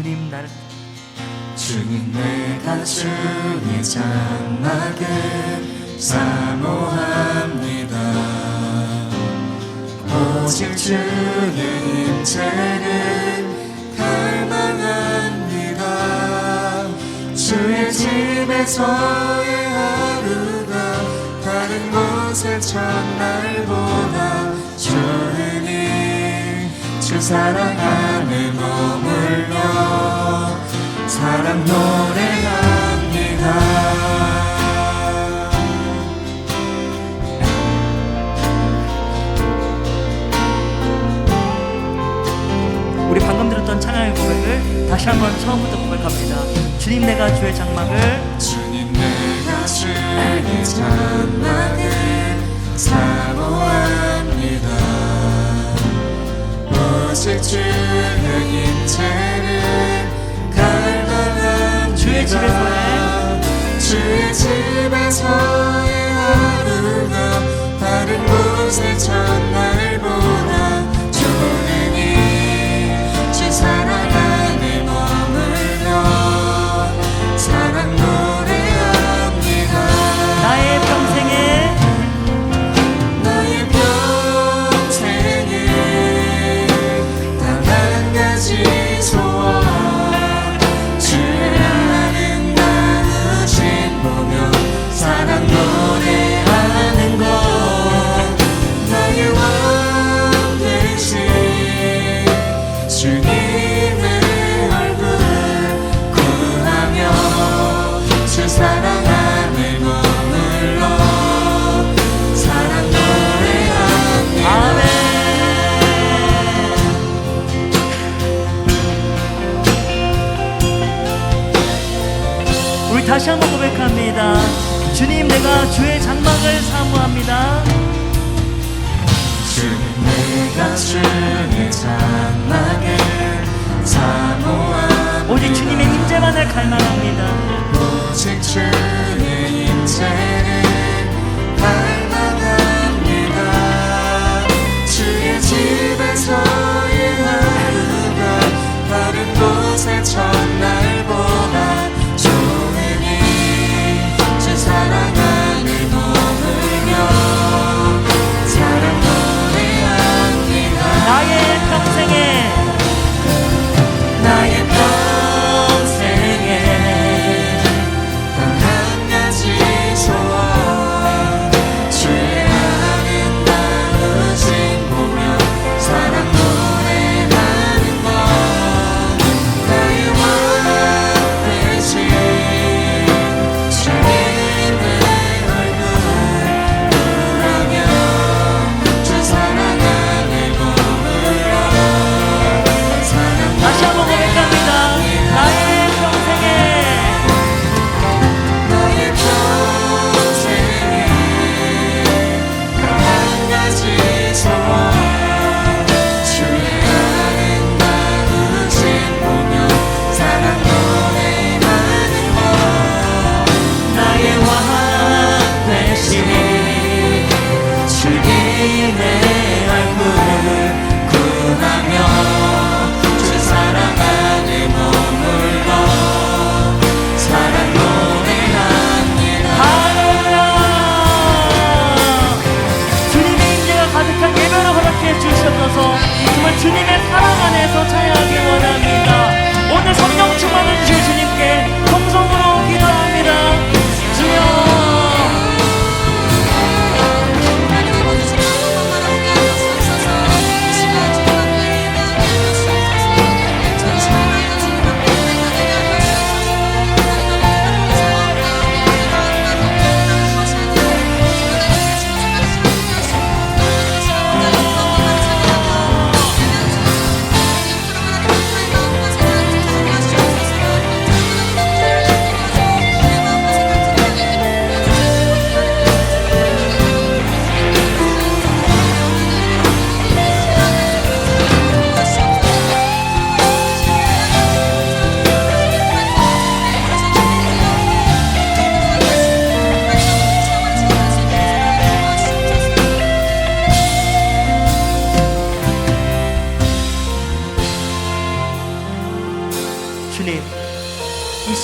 주님 나를 주님 내가 주의 장막을 사모합니다. 오직 주의 임재를 갈망합니다. 주의 집에서의 하루가 다른 곳의 첫날보다 좋으니 주 사랑 안에 머물러 사랑 노래합니다. 우리 방금 들었던 찬양의 고백을 다시 한번 처음부터 고백합니다. 주님 내가 주의 장막을 주님 내가 주의 장막을 사모합니다. 오직 주의 임재를 갈망합니다. 주의 집에서의 하루가 다른 곳의 첫날보다 좋으니 주 사랑 안에 머물러 사랑 노래합니다. 나의 평생에 단 한 가지 소원 주의 아름다우신 보며 사랑 노래하는 것 나의 왕 되신 주님의 얼굴 구하며 주 사랑 안에 머물러 사랑 노래합니다. 아멘. 우리 다시 한번 고백합니다. 주님 내가 주의 장막을 사모합니다. 주님 내가 주의 장막을 사모합니다. 오직 주님의 임재만을 갈망합니다. 오직 주의 임재를 갈망합니다. 주의 집에서의 하루가 다른 곳의 첫날보다 좋으니 주 사랑 안에 머물며 사랑 노래합니다. 나의 평생에 단 한 가지 소원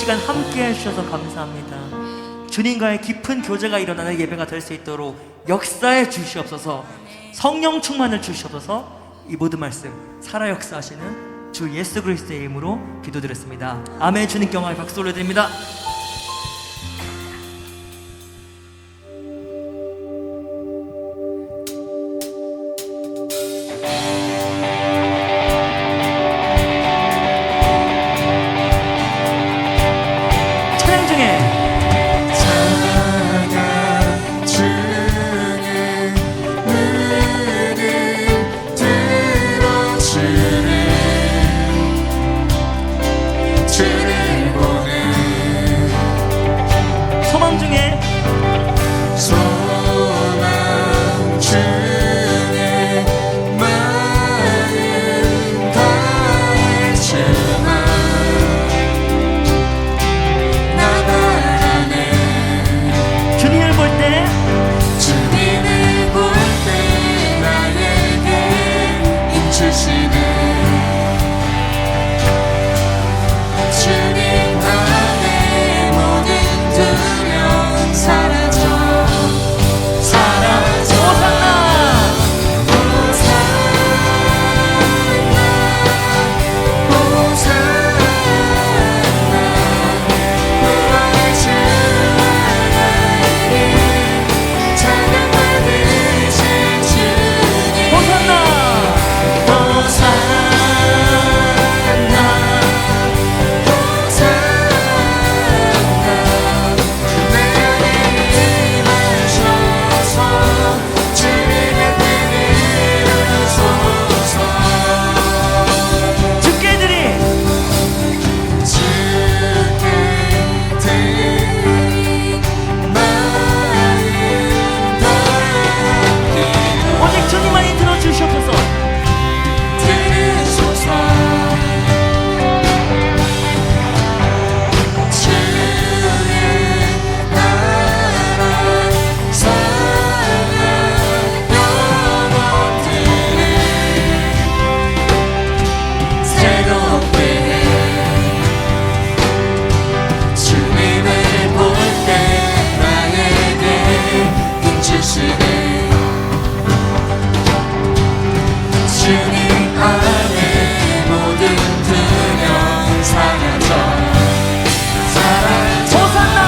시간 함께 해주셔서 감사합니다. 주님과의 깊은 교제가 일어나는 예배가 될 수 있도록 역사해 주시옵소서. 성령 충만을 주시옵소서. 이 모든 말씀 살아 역사하시는 주 예수 그리스도의 이름으로 기도드렸습니다. 아멘. 주님께 영광을 박수 올려드립니다. 찬양 중에 소망 중에 주님을 볼 때 주님 안에 모든 두려움 사라져 호산나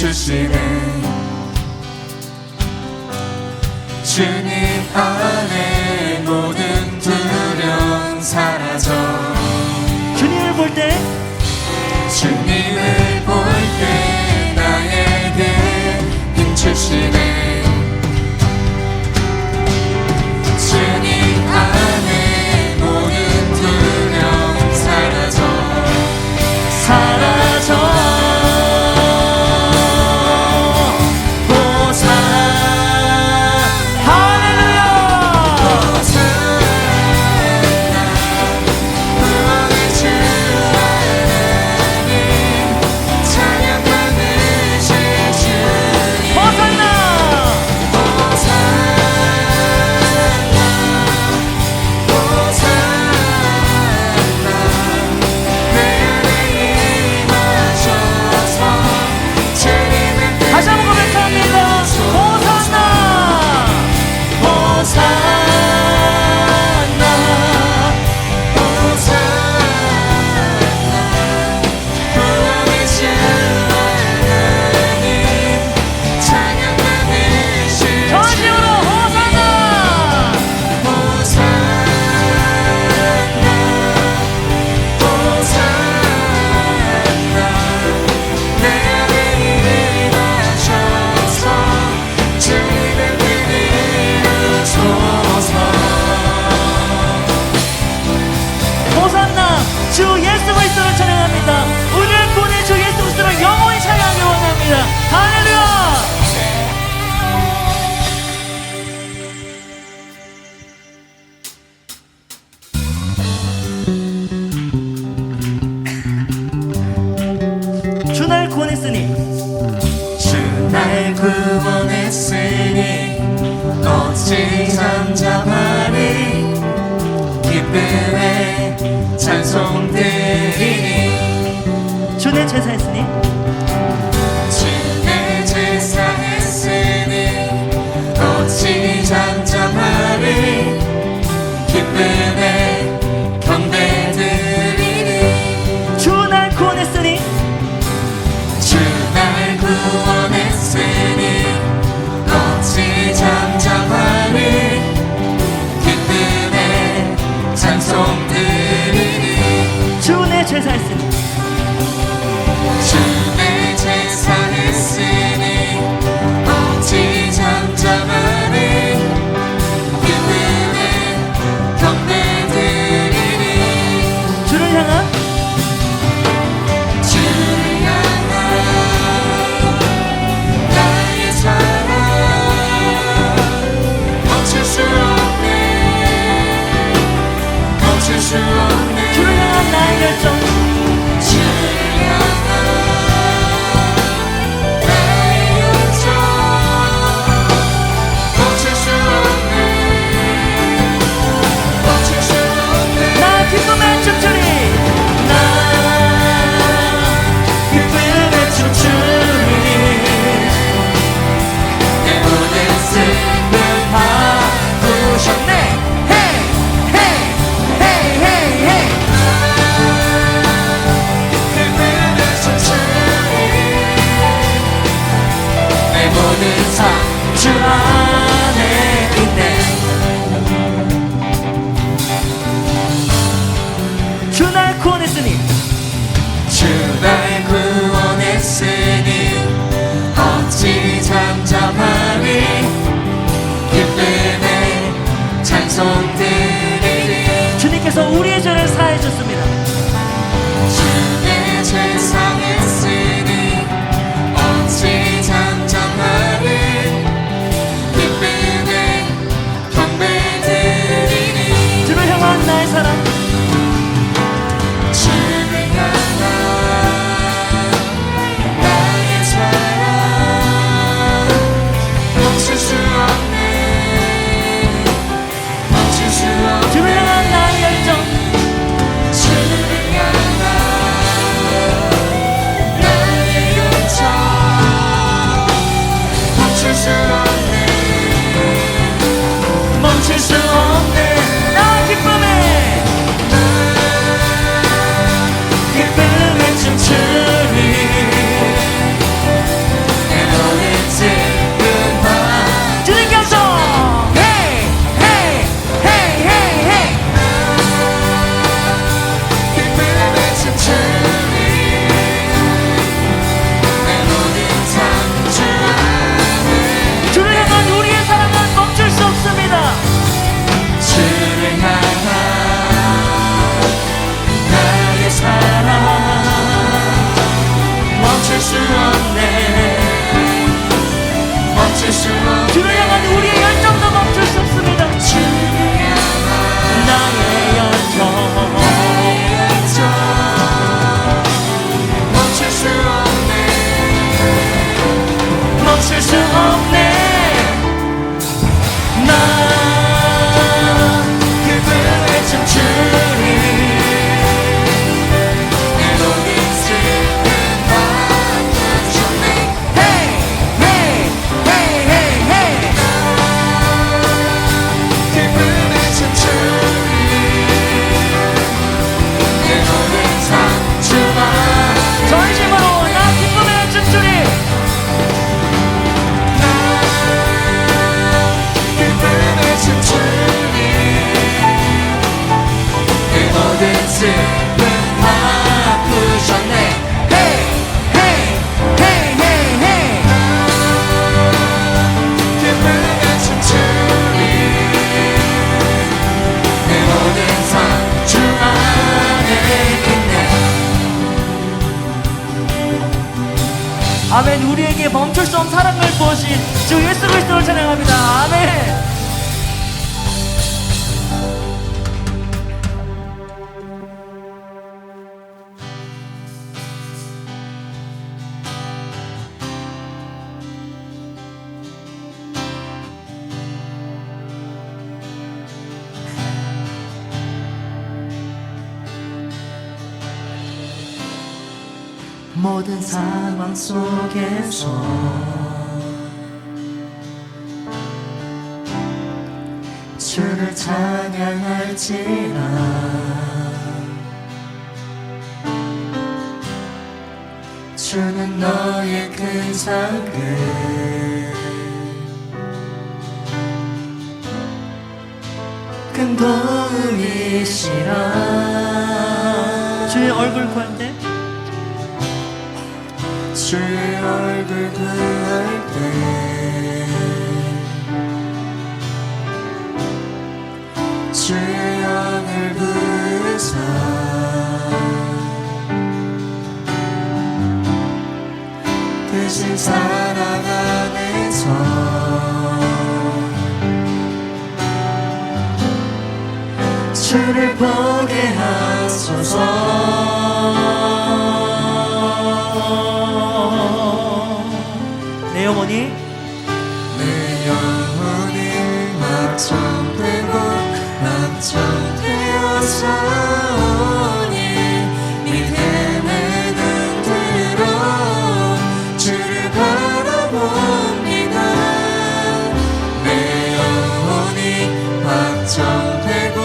주시네 주님 안에 모든 두려움 사라져 주님을 볼 때 주님을 볼 때 나에게 힘 주시네 주님 안에 모든 두려움 사라져 호산나 구원했으니 주 날 구원했으니 어찌 잠잠하리 기쁨에 찬송 드리니 주 내 제사했으니 주 내 제사했으니 어찌 잠잠하리 기쁨에 경배 드리니 주 날 구원했으니 주 날 구원했으니 어찌 잠잠하리 기쁨에 찬송 드리니 주 내 제사했으니 주 내 제사했으니 어찌 잠잠하리 기쁨에 경배 드리니 주를 향한 주를 향한 나의 사랑 멈출 수 없네 멈출 수 없네 주를 향한 나의 열정 주를 향한 나의 열정 멈출 수 없네 멈출 수 없네 나 기쁨에 춤추리 나 기쁨에 춤추리 내 모든 슬픔 바꾸셨네 헤이 헤이 헤이 헤이 헤이 기쁨에 춤추리 내 모든 삶 주 안에 있네 주 날 구원했으니 주 날 구원했으니 어찌 잠잠하리 기쁨에 찬송 드리리 주님께서 우리의 죄를 사해 줬습니다 주 내 제사했으니 어찌 잠잠하리 기쁨에 경배 드리니 주를 향한 나의 사랑 주를 향한 나의 사랑 멈출 수 없네 멈출 수 없네 주를 향한 나의 열정 주를 향한 나의 열정 멈출 수 없네 멈출 수 없네 나 기쁨에 기쁨에 춤추리 내 모든 슬픔 주님 감동 헤이 헤이 헤이 헤이 헤이 기쁨에 춤추리 내 모든 삶 주 안에 주를 향한 우리의 사랑은 멈출 수 없습니다 주를 향한 나의 사랑 멈출 수 없네 멈출 수 없네 주를 향한 우리의 열정도 멈출 수 없습니다 주를 향한 나의 열정 나의 열정 멈출 수 없네 멈출 수 없네 나 기쁨에 춤추리 내 모든 슬픔 바꾸셨네 헤이 헤이 헤이 헤이 헤이 기쁨에 춤추리 내 모든 삶 주 안에 전심으로 나 기쁨에 춤추리 기쁨에 춤추리 내 모든 슬픔 바꾸셨네 헤이 헤이 헤이 헤이 헤이 기쁨에 춤추리 내 모든 삶 주 안에 있네 아멘 우리에게 멈출 수 없는 사랑을 부으신 주 예수 그리스도를 찬양합니다 아멘 모든 상황 속에서 주를 찬양할지라 주는 너의 큰 상급 큰 도움이시라 주의 얼굴 구할 때 주의 얼굴 구할 때 주의 영을 부으사 크신 사랑 안에서 주를 보게 하소서 내 영혼이 내 영혼이 낙천되고 낙천되어서오니 믿음의 눈으로 주를 바라봅니다 내 영혼이 확정되고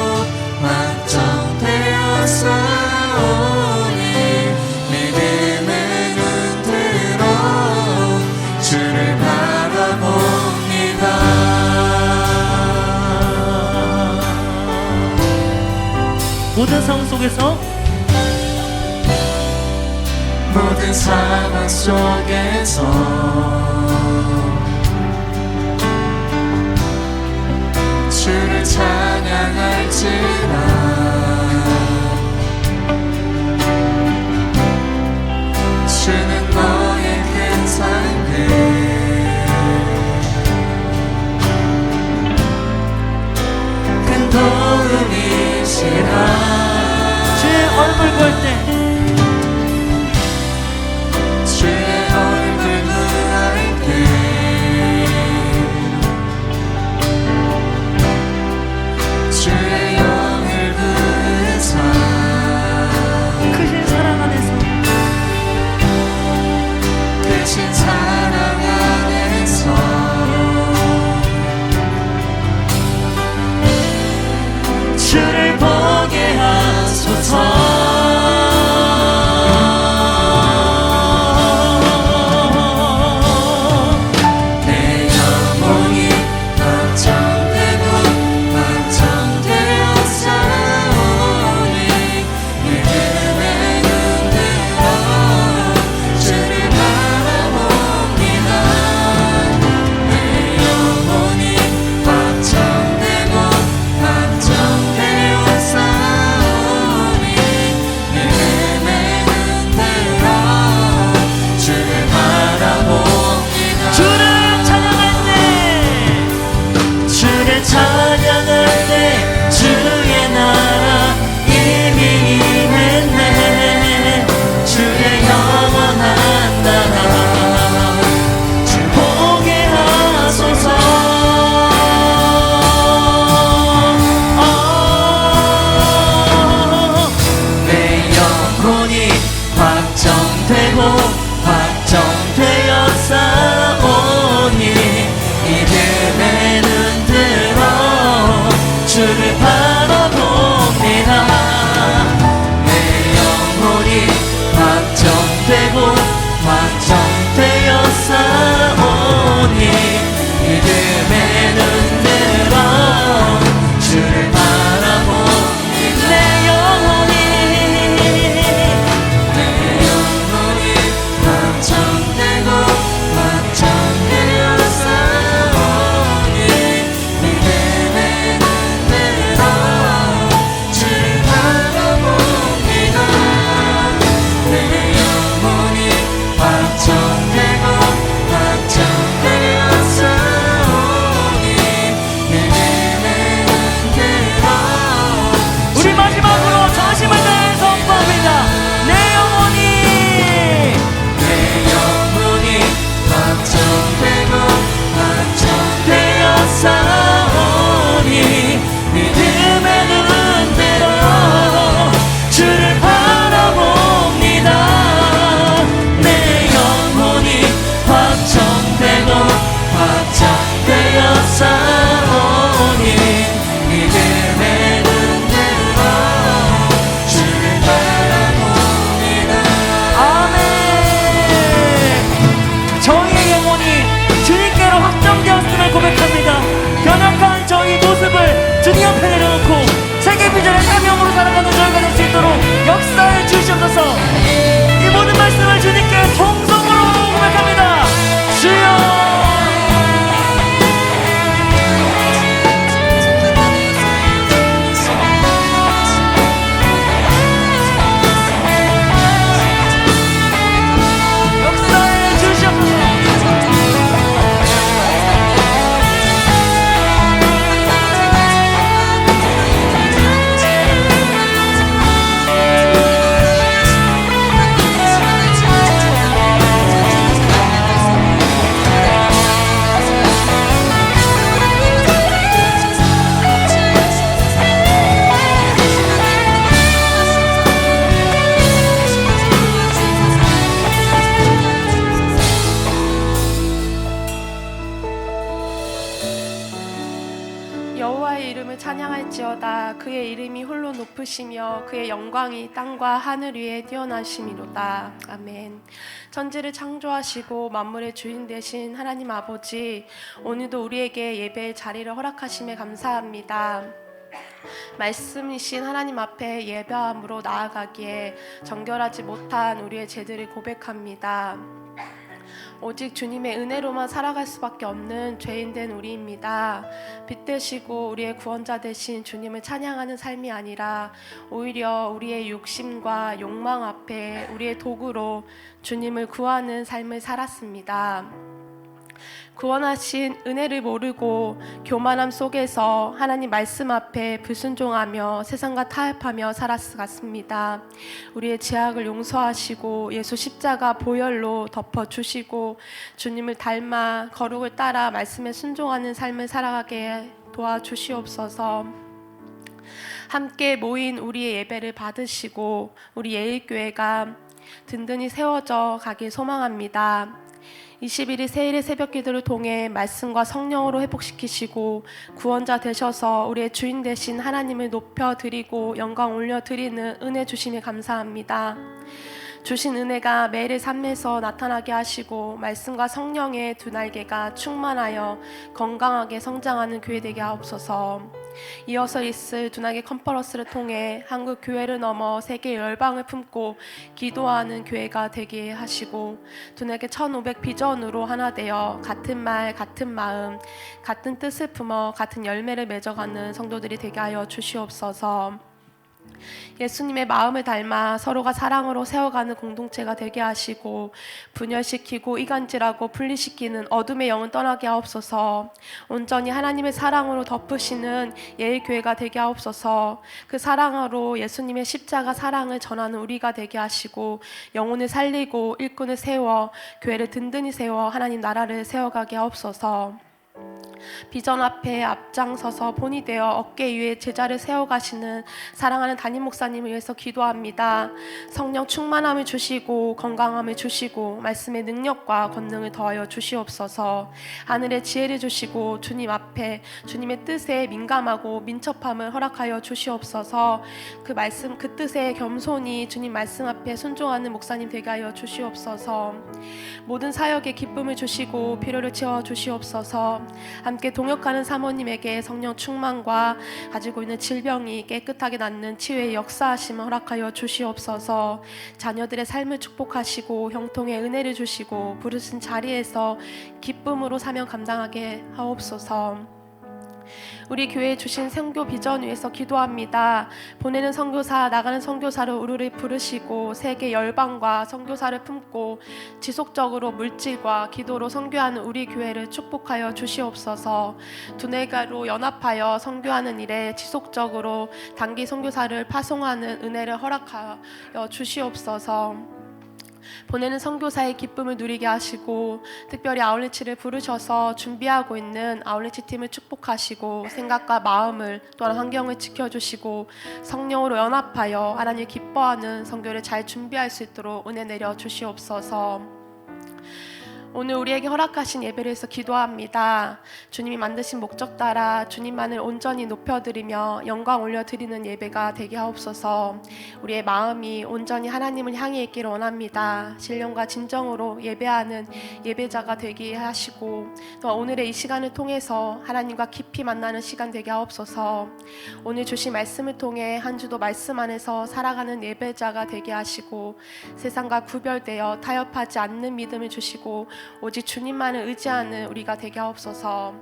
확정되어서오니 믿음의 눈으로 주를 바라봅니다 모든 상황 속에서 모든 상황 속에서 주를 찬양할지라 주는 너의 큰 상급 큰 도움이시라 주의 얼굴 구할 때 주의 얼굴 구할 때 주의 영을 부으사 크신 사랑 안에서 크신 사랑 안에서 주를 보게 하소서 영원히 믿음의 눈 들어 주를 바라봅니다. 아멘. 저희의 영혼이 주님께로 확정되었음을 고백합니다. 변함한 저희 모습을 주님 앞에 내려놓고 세계 비전의 사명으로 살아가는 저희가 될 수 있도록 역사해 주시옵소서. 이 모든 말씀을 주님께 통성으로 고백합니다. 주여. 여호와의 이름을 찬양할지어다. 그의 이름이 홀로 높으시며 그의 영광이 땅과 하늘 위에 뛰어나심이로다. 아멘. 천지를 창조하시고 만물의 주인 되신 하나님 아버지, 오늘도 우리에게 예배의 자리를 허락하심에 감사합니다. 말씀이신 하나님 앞에 예배함으로 나아가기에 정결하지 못한 우리의 죄들을 고백합니다. 오직 주님의 은혜로만 살아갈 수밖에 없는 죄인된 우리입니다. 빛 되시고 우리의 구원자 되신 주님을 찬양하는 삶이 아니라 오히려 우리의 욕심과 욕망 앞에 우리의 도구로 주님을 구하는 삶을 살았습니다. 구원하신 은혜를 모르고 교만함 속에서 하나님 말씀 앞에 불순종하며 세상과 타협하며 살았습니다. 우리의 죄악을 용서하시고 예수 십자가 보혈로 덮어주시고 주님을 닮아 거룩을 따라 말씀에 순종하는 삶을 살아가게 도와주시옵소서. 함께 모인 우리의 예배를 받으시고 우리 예일교회가 든든히 세워져 가길 소망합니다. 21일 세일의 새벽 기도를 통해 말씀과 성령으로 회복시키시고 구원자 되셔서 우리의 주인 되신 하나님을 높여드리고 영광 올려드리는 은혜 주심에 감사합니다. 주신 은혜가 매일의 삶에서 나타나게 하시고 말씀과 성령의 두 날개가 충만하여 건강하게 성장하는 교회 되게 하옵소서. 이어서 있을 두 날개 컨퍼런스를 통해 한국 교회를 넘어 세계 열방을 품고 기도하는 교회가 되게 하시고 두 날개 1500 비전으로 하나 되어 같은 말 같은 마음 같은 뜻을 품어 같은 열매를 맺어가는 성도들이 되게 하여 주시옵소서. 예수님의 마음을 닮아 서로가 사랑으로 세워가는 공동체가 되게 하시고 분열시키고 이간질하고 분리시키는 어둠의 영은 떠나게 하옵소서. 온전히 하나님의 사랑으로 덮으시는 예일교회가 되게 하옵소서. 그 사랑으로 예수님의 십자가 사랑을 전하는 우리가 되게 하시고 영혼을 살리고 일꾼을 세워 교회를 든든히 세워 하나님 나라를 세워가게 하옵소서. 비전 앞에 앞장서서 본이 되어 어깨 위에 제자를 세워가시는 사랑하는 담임 목사님을 위해서 기도합니다. 성령 충만함을 주시고 건강함을 주시고 말씀의 능력과 권능을 더하여 주시옵소서. 하늘의 지혜를 주시고 주님 앞에 주님의 뜻에 민감하고 민첩함을 허락하여 주시옵소서. 그 말씀 그 뜻에 겸손히 주님 말씀 앞에 순종하는 목사님 되게 하여 주시옵소서. 모든 사역에 기쁨을 주시고 필요를 채워 주시옵소서. 함께 동역하는 사모님에게 성령 충만과 가지고 있는 질병이 깨끗하게 낫는 치유의 역사하심을 허락하여 주시옵소서. 자녀들의 삶을 축복하시고 형통의 은혜를 주시고 부르신 자리에서 기쁨으로 사명 감당하게 하옵소서. 우리 교회에 주신 선교 비전 위해서 기도합니다. 보내는 선교사 나가는 선교사로 우리를 부르시고 세계 열방과 선교사를 품고 지속적으로 물질과 기도로 선교하는 우리 교회를 축복하여 주시옵소서. 두뇌가로 연합하여 선교하는 일에 지속적으로 단기 선교사를 파송하는 은혜를 허락하여 주시옵소서. 보내는 선교사의 기쁨을 누리게 하시고 특별히 아울리치를 부르셔서 준비하고 있는 아울리치 팀을 축복하시고 생각과 마음을 또한 환경을 지켜주시고 성령으로 연합하여 하나님 기뻐하는 선교를 잘 준비할 수 있도록 은혜 내려 주시옵소서. 오늘 우리에게 허락하신 예배를 위해서 기도합니다. 주님이 만드신 목적 따라 주님만을 온전히 높여드리며 영광 올려드리는 예배가 되게 하옵소서. 우리의 마음이 온전히 하나님을 향해 있기를 원합니다. 신령과 진정으로 예배하는 예배자가 되게 하시고, 또 오늘의 이 시간을 통해서 하나님과 깊이 만나는 시간 되게 하옵소서. 오늘 주신 말씀을 통해 한 주도 말씀 안에서 살아가는 예배자가 되게 하시고, 세상과 구별되어 타협하지 않는 믿음을 주시고 오직 주님만을 의지하는 우리가 되게 하옵소서.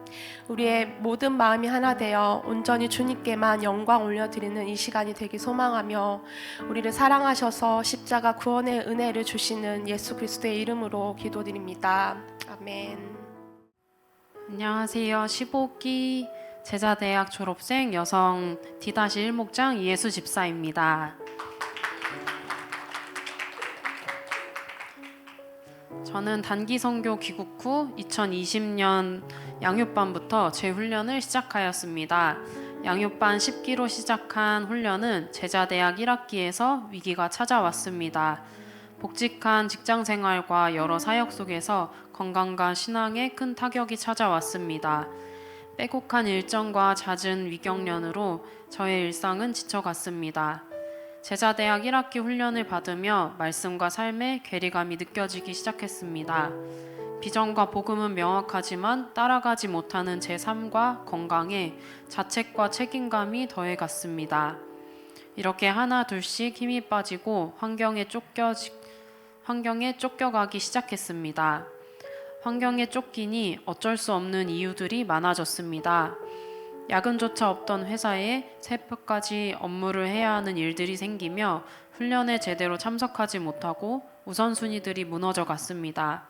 우리의 모든 마음이 하나 되어 온전히 주님께만 영광 올려드리는 이 시간이 되길 소망하며, 우리를 사랑하셔서 십자가 구원의 은혜를 주시는 예수 그리스도의 이름으로 기도드립니다. 아멘. 안녕하세요. 15기 제자대학 졸업생 여성 D-1목장 이예수 집사입니다. 저는 단기 선교 귀국 후 2020년 양육반부터 재훈련을 시작하였습니다. 양육반 10기로 시작한 훈련은 제자대학 1학기에서 위기가 찾아왔습니다. 복직한 직장생활과 여러 사역 속에서 건강과 신앙에 큰 타격이 찾아왔습니다. 빼곡한 일정과 잦은 위경련으로 저의 일상은 지쳐갔습니다. 제자대학 1학기 훈련을 받으며 말씀과 삶의 괴리감이 느껴지기 시작했습니다. 비전과 복음은 명확하지만 따라가지 못하는 제 삶과 건강에 자책과 책임감이 더해갔습니다. 이렇게 하나 둘씩 힘이 빠지고 환경에 쫓겨가기 시작했습니다. 환경에 쫓기니 어쩔 수 없는 이유들이 많아졌습니다. 야근조차 없던 회사에 새벽까지 업무를 해야 하는 일들이 생기며 훈련에 제대로 참석하지 못하고 우선순위들이 무너져 갔습니다.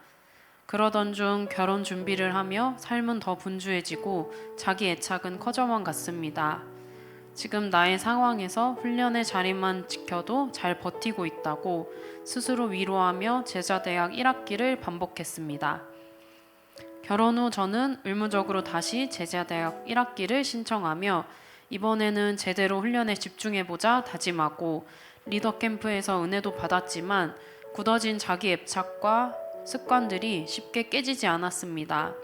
그러던 중 결혼 준비를 하며 삶은 더 분주해지고 자기 애착은 커져만 갔습니다. 지금 나의 상황에서 훈련의 자리만 지켜도 잘 버티고 있다고 스스로 위로하며 제자대학 1학기를 반복했습니다. 결혼 후 저는 의무적으로 다시 제자대학 1학기를 신청하며 이번에는 제대로 훈련에 집중해보자 다짐하고 리더 캠프에서 은혜도 받았지만 굳어진 자기 애착과 습관들이 쉽게 깨지지 않았습니다.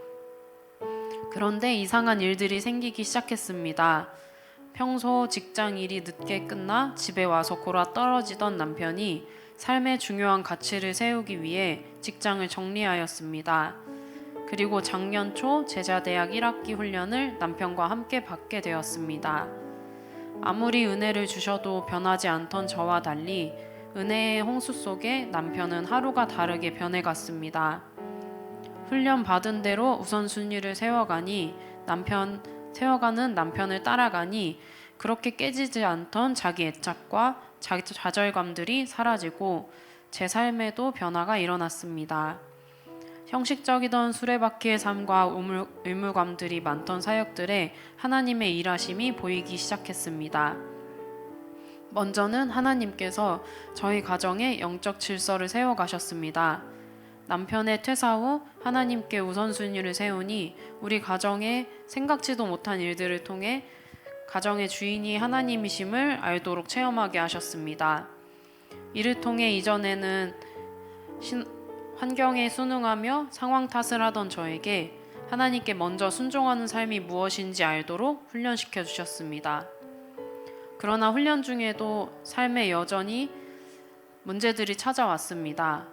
그런데 이상한 일들이 생기기 시작했습니다. 평소 직장 일이 늦게 끝나 집에 와서 골아 떨어지던 남편이 삶의 중요한 가치를 세우기 위해 직장을 정리하였습니다. 그리고 작년 초 제자대학 1학기 훈련을 남편과 함께 받게 되었습니다. 아무리 은혜를 주셔도 변하지 않던 저와 달리 은혜의 홍수 속에 남편은 하루가 다르게 변해갔습니다. 훈련 받은 대로 우선순위를 세워가는 남편을 따라가니 그렇게 깨지지 않던 자기 애착과 자기 좌절감들이 사라지고 제 삶에도 변화가 일어났습니다. 형식적이던 수레바퀴의 삶과 의무감들이 많던 사역들에 하나님의 일하심이 보이기 시작했습니다. 먼저는 하나님께서 저희 가정에 영적 질서를 세워가셨습니다. 남편의 퇴사 후 하나님께 우선순위를 세우니 우리 가정에 생각지도 못한 일들을 통해 가정의 주인이 하나님이심을 알도록 체험하게 하셨습니다. 이를 통해 이전에는 환경에 순응하며 상황 탓을 하던 저에게 하나님께 먼저 순종하는 삶이 무엇인지 알도록 훈련시켜 주셨습니다. 그러나 훈련 중에도 삶에 여전히 문제들이 찾아왔습니다.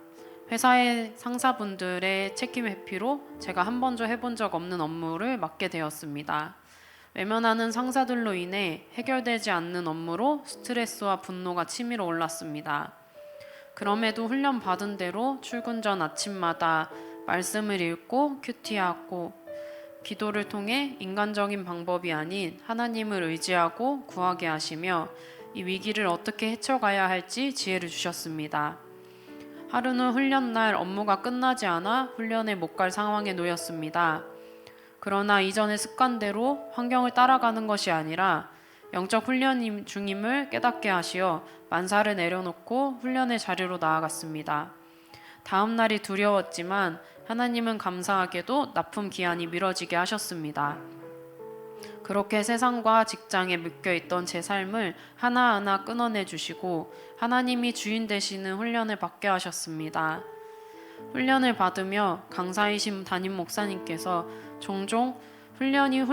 회사의 상사분들의 책임 회피로 제가 한 번도 해본 적 없는 업무를 맡게 되었습니다. 외면하는 상사들로 인해 해결되지 않는 업무로 스트레스와 분노가 치밀어 올랐습니다. 그럼에도 훈련 받은 대로 출근 전 아침마다 말씀을 읽고 큐티하고 기도를 통해 인간적인 방법이 아닌 하나님을 의지하고 구하게 하시며 이 위기를 어떻게 헤쳐가야 할지 지혜를 주셨습니다. 하루는 훈련 날 업무가 끝나지 않아 훈련에 못 갈 상황에 놓였습니다. 그러나 이전의 습관대로 환경을 따라가는 것이 아니라 영적 훈련 중임을 깨닫게 하시어 만사를 내려놓고 훈련의 자리로 나아갔습니다. 다음 날이 두려웠지만 하나님은 감사하게도 납품 기한이 미뤄지게 하셨습니다. 그렇게 세상과 직장에 묶여있던 제 삶을 하나하나 끊어내 주시고 하나님이 주인 되시는 훈련을 받게 하셨습니다. 훈련을 받으며 강사이신 담임 목사님께서 종종 훈련이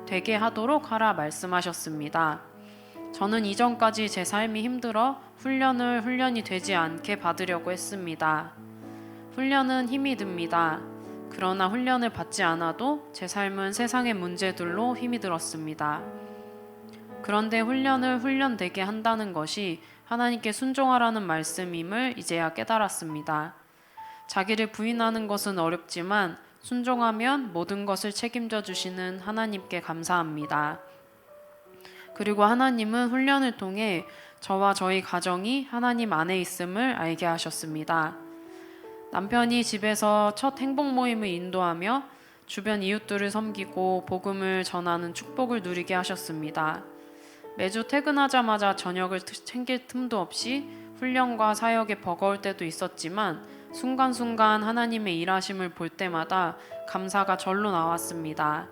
되게 하도록 하라 말씀하셨습니다. 저는 이전까지 제 삶이 힘들어 훈련이 되지 않게 받으려고 했습니다. 훈련은 힘이 듭니다. 그러나 훈련을 받지 않아도 제 삶은 세상의 문제들로 힘이 들었습니다. 그런데 훈련을 훈련되게 한다는 것이 하나님께 순종하라는 말씀임을 이제야 깨달았습니다. 자기를 부인하는 것은 어렵지만 순종하면 모든 것을 책임져 주시는 하나님께 감사합니다. 그리고 하나님은 훈련을 통해 저와 저희 가정이 하나님 안에 있음을 알게 하셨습니다. 남편이 집에서 첫 행복 모임을 인도하며 주변 이웃들을 섬기고 복음을 전하는 축복을 누리게 하셨습니다. 매주 퇴근하자마자 저녁을 챙길 틈도 없이 훈련과 사역에 버거울 때도 있었지만 순간순간 하나님의 일하심을 볼 때마다 감사가 절로 나왔습니다.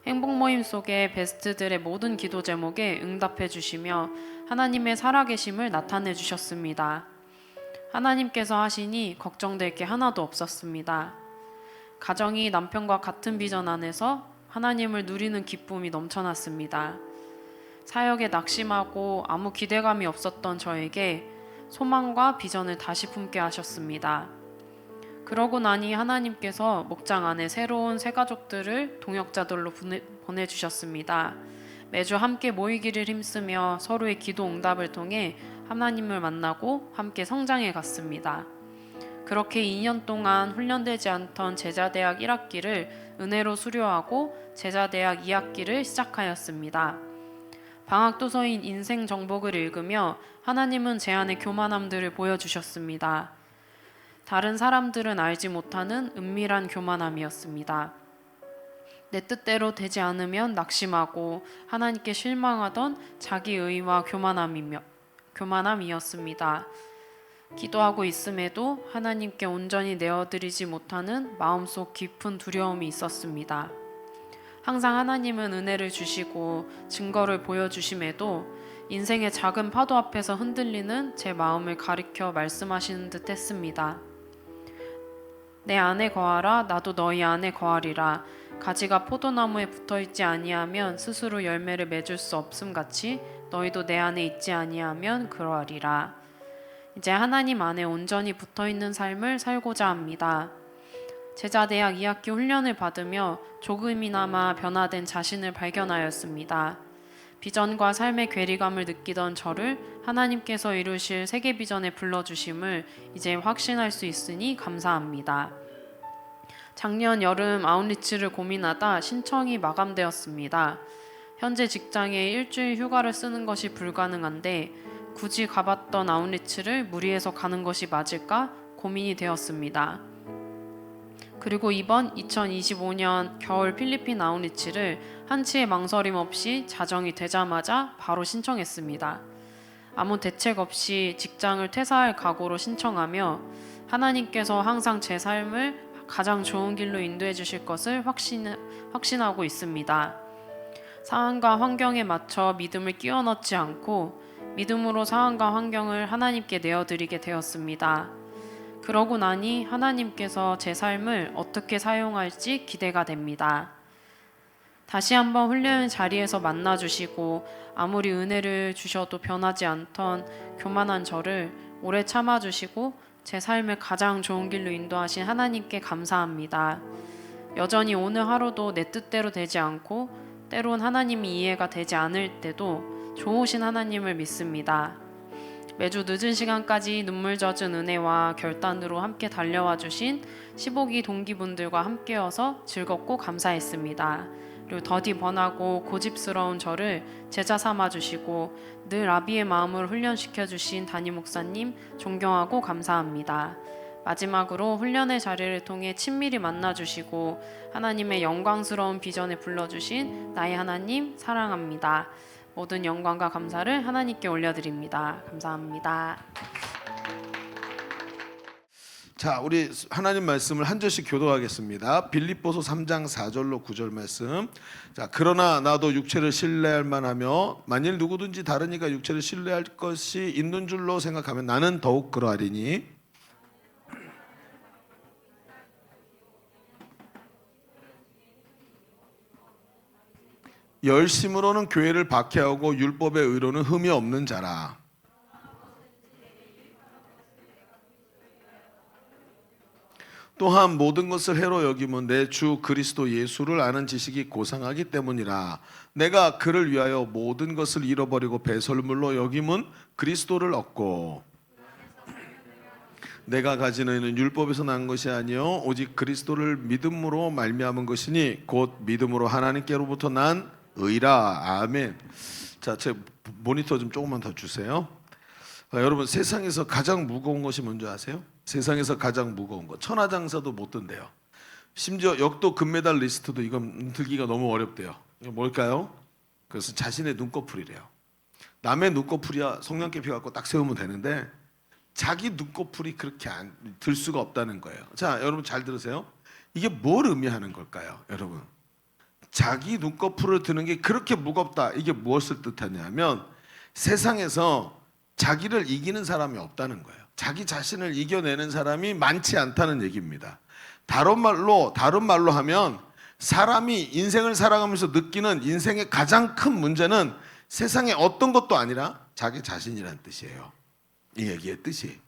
행복 모임 속에 베스트들의 모든 기도 제목에 응답해 주시며 하나님의 살아계심을 나타내 주셨습니다. 하나님께서 하시니 걱정될 게 하나도 없었습니다. 가정이 남편과 같은 비전 안에서 하나님을 누리는 기쁨이 넘쳐났습니다. 사역에 낙심하고 아무 기대감이 없었던 저에게 소망과 비전을 다시 품게 하셨습니다. 그러고 나니 하나님께서 목장 안에 새로운 새 가족들을 동역자들로 보내주셨습니다. 매주 함께 모이기를 힘쓰며 서로의 기도 응답을 통해 하나님을 만나고 함께 성장해 갔습니다. 그렇게 2년 동안 훈련되지 않던 제자대학 1학기를 은혜로 수료하고 제자대학 2학기를 시작하였습니다. 방학도서인 인생정복을 읽으며 하나님은 제 안의 교만함들을 보여주셨습니다. 다른 사람들은 알지 못하는 은밀한 교만함이었습니다. 내 뜻대로 되지 않으면 낙심하고 하나님께 실망하던 자기의와 교만함이었습니다. 기도하고 있음에도 하나님께 온전히 내어드리지 못하는 마음속 깊은 두려움이 있었습니다. 항상 하나님은 은혜를 주시고 증거를 보여주심에도 인생의 작은 파도 앞에서 흔들리는 제 마음을 가리켜 말씀하시는 듯 했습니다. 내 안에 거하라 나도 너희 안에 거하리라. 가지가 포도나무에 붙어있지 아니하면 스스로 열매를 맺을 수 없음 같이 너희도 내 안에 있지 아니하면 그러하리라. 이제 하나님 안에 온전히 붙어있는 삶을 살고자 합니다. 제자대학 2학기 훈련을 받으며 조금이나마 변화된 자신을 발견하였습니다. 비전과 삶의 괴리감을 느끼던 저를 하나님께서 이루실 세계 비전에 불러주심을 이제 확신할 수 있으니 감사합니다. 작년 여름 아웃리치를 고민하다 신청이 마감되었습니다. 현재 직장에 일주일 휴가를 쓰는 것이 불가능한데 굳이 가봤던 아웃리치를 무리해서 가는 것이 맞을까 고민이 되었습니다. 그리고 이번 2025년 겨울 필리핀 아웃리치를 한치의 망설임 없이 자정이 되자마자 바로 신청했습니다. 아무 대책 없이 직장을 퇴사할 각오로 신청하며 하나님께서 항상 제 삶을 가장 좋은 길로 인도해 주실 것을 확신하고 있습니다. 상황과 환경에 맞춰 믿음을 끼워 넣지 않고 믿음으로 상황과 환경을 하나님께 내어드리게 되었습니다. 그러고 나니 하나님께서 제 삶을 어떻게 사용할지 기대가 됩니다. 다시 한번 훈련 자리에서 만나주시고 아무리 은혜를 주셔도 변하지 않던 교만한 저를 오래 참아주시고 제 삶을 가장 좋은 길로 인도하신 하나님께 감사합니다. 여전히 오늘 하루도 내 뜻대로 되지 않고 때론 하나님이 이해가 되지 않을 때도 좋으신 하나님을 믿습니다. 매주 늦은 시간까지 눈물 젖은 은혜와 결단으로 함께 달려와 주신 15기 동기분들과 함께여서 즐겁고 감사했습니다. 그리고 더디 번하고 고집스러운 저를 제자 삼아 주시고 늘 아비의 마음을 훈련시켜 주신 담임 목사님 존경하고 감사합니다. 마지막으로 훈련의 자리를 통해 친밀히 만나 주시고 하나님의 영광스러운 비전에 불러주신 나의 하나님 사랑합니다. 모든 영광과 감사를 하나님께 올려드립니다. 감사합니다. 자, 우리 하나님 말씀을 한 절씩 교도하겠습니다. 빌립보서 3장 4절로 9절 말씀. 자, 그러나 나도 육체를 신뢰할 만하며 만일 누구든지 다른 이가 육체를 신뢰할 것이 있는 줄로 생각하면 나는 더욱 그러하리니 열심으로는 교회를 박해하고 율법의 의로는 흠이 없는 자라. 또한 모든 것을 해로 여김은 내 주 그리스도 예수를 아는 지식이 고상하기 때문이라. 내가 그를 위하여 모든 것을 잃어버리고 배설물로 여김은 그리스도를 얻고 내가 가진 의는 율법에서 난 것이 아니요 오직 그리스도를 믿음으로 말미암은 것이니 곧 믿음으로 하나님께로부터 난 의라. 아멘. 자, 제 모니터 좀 조금만 더 주세요. 여러분, 세상에서 가장 무거운 것이 뭔지 아세요? 세상에서 가장 무거운 거 천하장사도 못 든대요. 심지어 역도 금메달 리스트도 이건 들기가 너무 어렵대요. 이거 뭘까요? 그것은 자신의 눈꺼풀이래요. 남의 눈꺼풀이야 성냥개피 갖고 딱 세우면 되는데 자기 눈꺼풀이 그렇게 들 수가 없다는 거예요. 자, 여러분 잘 들으세요. 이게 뭘 의미하는 걸까요, 여러분? 자기 눈꺼풀을 드는 게 그렇게 무겁다. 이게 무엇을 뜻하냐면 세상에서 자기를 이기는 사람이 없다는 거예요. 자기 자신을 이겨내는 사람이 많지 않다는 얘기입니다. 다른 말로 하면 사람이 인생을 살아가면서 느끼는 인생의 가장 큰 문제는 세상에 어떤 것도 아니라 자기 자신이란 뜻이에요. 이 얘기의 뜻이.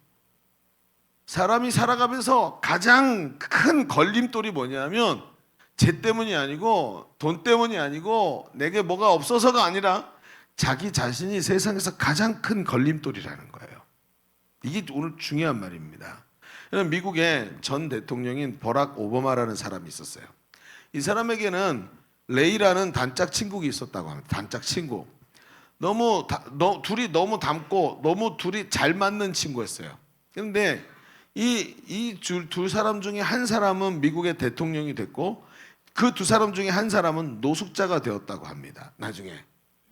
사람이 살아가면서 가장 큰 걸림돌이 뭐냐면 쟤 때문이 아니고 돈 때문이 아니고 내게 뭐가 없어서가 아니라 자기 자신이 세상에서 가장 큰 걸림돌이라는 거예요. 이게 오늘 중요한 말입니다. 미국의 전 대통령인 버락 오바마라는 사람이 있었어요. 이 사람에게는 레이라는 단짝 친구가 있었다고 합니다. 단짝 친구. 둘이 너무 닮고 너무 둘이 잘 맞는 친구였어요. 그런데 이 두 사람 중에 한 사람은 미국의 대통령이 됐고 그 두 사람 중에 한 사람은 노숙자가 되었다고 합니다. 나중에.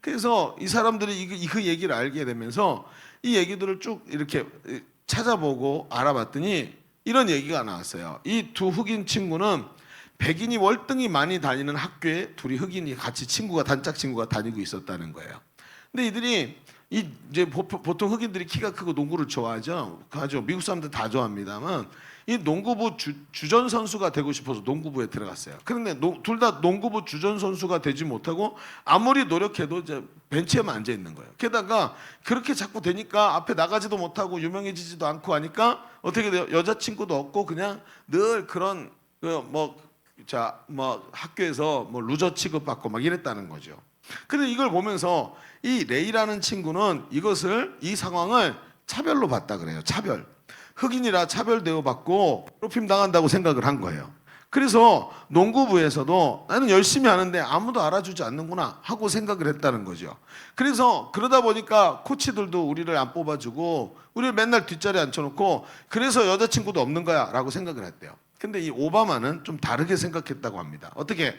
그래서 이 사람들이 그 얘기를 알게 되면서 이 얘기들을 쭉 이렇게 찾아보고 알아봤더니 이런 얘기가 나왔어요. 이 두 흑인 친구는 백인이 월등히 많이 다니는 학교에 둘이 흑인이 같이 단짝 친구가 다니고 있었다는 거예요. 근데 이들이 이제 보통 흑인들이 키가 크고 농구를 좋아하죠. 미국 사람들 다 좋아합니다만 이 농구부 주전 선수가 되고 싶어서 농구부에 들어갔어요. 그런데 둘 다 농구부 주전 선수가 되지 못하고 아무리 노력해도 이제 벤치에만 앉아 있는 거예요. 게다가 그렇게 자꾸 되니까 앞에 나가지도 못하고 유명해지지도 않고 하니까 어떻게 돼요? 여자친구도 없고 그냥 늘 그런 학교에서 루저 취급받고 막 이랬다는 거죠. 근데 이걸 보면서 이 레이라는 친구는 이 상황을 차별로 봤다 그래요. 차별. 흑인이라 차별 대우받고 괴롭힘 당한다고 생각을 한 거예요. 그래서 농구부에서도 나는 열심히 하는데 아무도 알아주지 않는구나 하고 생각을 했다는 거죠. 그래서 그러다 보니까 코치들도 우리를 안 뽑아주고 우리를 맨날 뒷자리에 앉혀놓고 그래서 여자친구도 없는 거야 라고 생각을 했대요. 근데 이 오바마는 좀 다르게 생각했다고 합니다. 어떻게?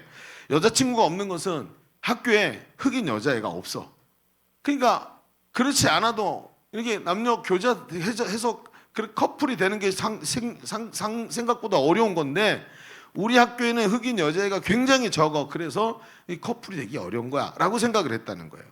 여자친구가 없는 것은 학교에 흑인 여자애가 없어. 그러니까 그렇지 않아도 이렇게 남녀 교제해서 커플이 되는 게 생각보다 어려운 건데 우리 학교에는 흑인 여자애가 굉장히 적어. 그래서 이 커플이 되기 어려운 거야 라고 생각을 했다는 거예요.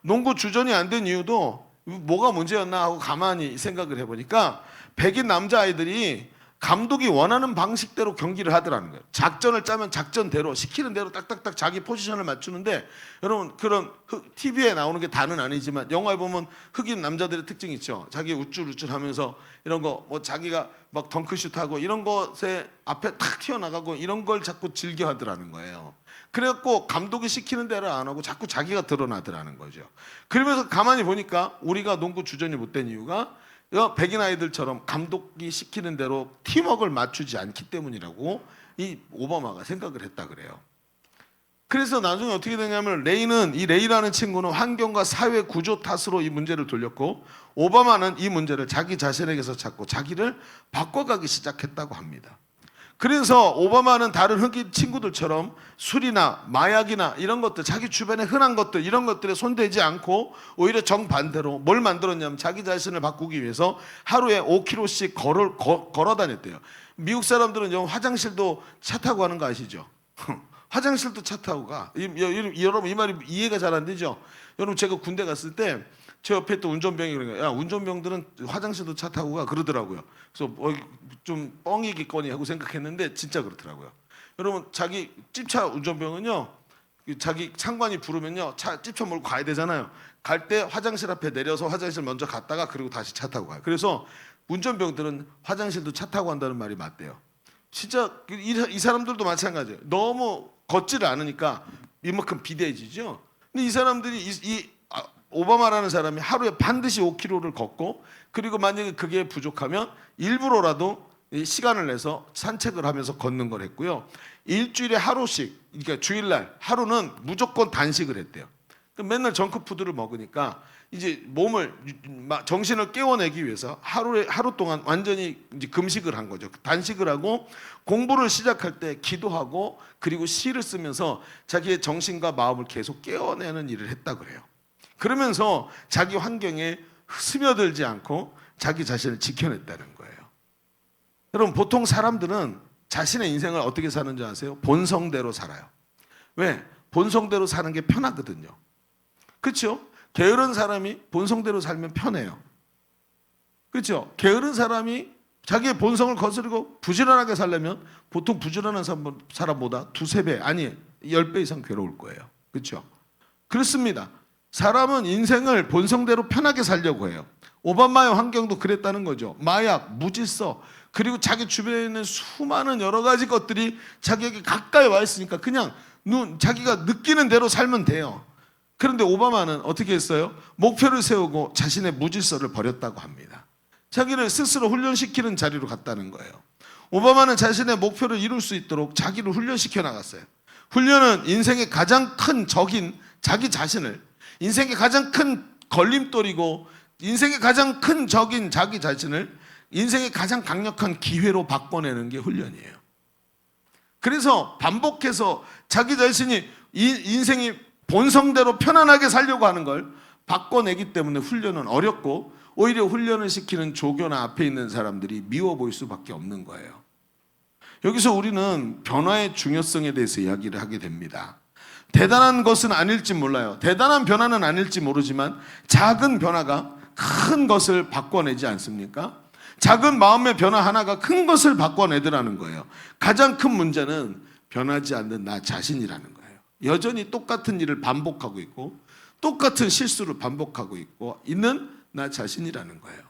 농구 주전이 안 된 이유도 뭐가 문제였나 하고 가만히 생각을 해보니까 백인 남자아이들이 감독이 원하는 방식대로 경기를 하더라는 거예요. 작전을 짜면 작전대로 시키는 대로 딱딱딱 자기 포지션을 맞추는데 여러분 그런 TV에 나오는 게 다는 아니지만 영화에 보면 흑인 남자들의 특징이 있죠. 자기 우쭐우쭐하면서 이런 거 자기가 막 덩크슛하고 이런 것에 앞에 탁 튀어나가고 이런 걸 자꾸 즐겨 하더라는 거예요. 그래갖고 감독이 시키는 대로 안 하고 자꾸 자기가 드러나더라는 거죠. 그러면서 가만히 보니까 우리가 농구 주전이 못 된 이유가 백인 아이들처럼 감독이 시키는 대로 팀워크를 맞추지 않기 때문이라고 이 오바마가 생각을 했다 그래요. 그래서 나중에 어떻게 되냐면 레이라는 친구는 환경과 사회 구조 탓으로 이 문제를 돌렸고 오바마는 이 문제를 자기 자신에게서 찾고 자기를 바꿔가기 시작했다고 합니다. 그래서 오바마는 다른 흑인 친구들처럼 술이나 마약이나 이런 것들 자기 주변에 흔한 것들 이런 것들에 손대지 않고 오히려 정반대로 뭘 만들었냐면 자기 자신을 바꾸기 위해서 하루에 5km씩 걸어 다녔대요. 미국 사람들은 화장실도 차 타고 가는 거 아시죠? 화장실도 차 타고 가. 여러분 이 말이 이해가 잘 안 되죠? 여러분 제가 군대 갔을 때 제 옆에 또 운전병이 그런 거예요. 야, 운전병들은 화장실도 차 타고 가 그러더라고요. 그래서 좀 뻥이겠거니 하고 생각했는데 진짜 그렇더라고요. 여러분 자기 찝차 운전병은요 자기 상관이 부르면요 차 찝쳐 몰고 가야 되잖아요. 갈 때 화장실 앞에 내려서 화장실 먼저 갔다가 그리고 다시 차 타고 가요. 그래서 운전병들은 화장실도 차 타고 간다는 말이 맞대요. 진짜 이 사람들도 마찬가지예요. 너무 걷지를 않으니까 이만큼 비대해지죠. 근데 이 사람들이 오바마라는 사람이 하루에 반드시 5km를 걷고 그리고 만약에 그게 부족하면 일부러라도 시간을 내서 산책을 하면서 걷는 걸 했고요. 일주일에 하루씩, 그러니까 주일날 하루는 무조건 단식을 했대요. 맨날 정크푸드를 먹으니까 이제 몸을 정신을 깨워내기 위해서 하루 동안 완전히 이제 금식을 한 거죠. 단식을 하고 공부를 시작할 때 기도하고 그리고 시를 쓰면서 자기의 정신과 마음을 계속 깨워내는 일을 했다 그래요. 그러면서 자기 환경에 스며들지 않고 자기 자신을 지켜냈다는 거예요. 여러분 보통 사람들은 자신의 인생을 어떻게 사는지 아세요? 본성대로 살아요. 왜? 본성대로 사는 게 편하거든요. 그렇죠? 게으른 사람이 본성대로 살면 편해요. 그렇죠? 게으른 사람이 자기의 본성을 거스르고 부지런하게 살려면 보통 부지런한 사람보다 2-3배 아니 10배 이상 괴로울 거예요. 그렇죠? 그렇습니다. 사람은 인생을 본성대로 편하게 살려고 해요. 오바마의 환경도 그랬다는 거죠. 마약, 무질서, 그리고 자기 주변에 있는 수많은 여러 가지 것들이 자기에게 가까이 와 있으니까 그냥 자기가 느끼는 대로 살면 돼요. 그런데 오바마는 어떻게 했어요? 목표를 세우고 자신의 무질서를 버렸다고 합니다. 자기를 스스로 훈련시키는 자리로 갔다는 거예요. 오바마는 자신의 목표를 이룰 수 있도록 자기를 훈련시켜 나갔어요. 훈련은 인생의 가장 큰 적인 자기 자신을, 인생의 가장 큰 걸림돌이고 인생의 가장 큰 적인 자기 자신을 인생의 가장 강력한 기회로 바꿔내는 게 훈련이에요. 그래서 반복해서 자기 자신이 인생이 본성대로 편안하게 살려고 하는 걸 바꿔내기 때문에 훈련은 어렵고 오히려 훈련을 시키는 조교나 앞에 있는 사람들이 미워 보일 수밖에 없는 거예요. 여기서 우리는 변화의 중요성에 대해서 이야기를 하게 됩니다. 대단한 것은 아닐지 몰라요. 대단한 변화는 아닐지 모르지만 작은 변화가 큰 것을 바꿔내지 않습니까? 작은 마음의 변화 하나가 큰 것을 바꿔내더라는 거예요. 가장 큰 문제는 변하지 않는 나 자신이라는 거예요. 여전히 똑같은 일을 반복하고 있고 똑같은 실수를 반복하고 있는 나 자신이라는 거예요.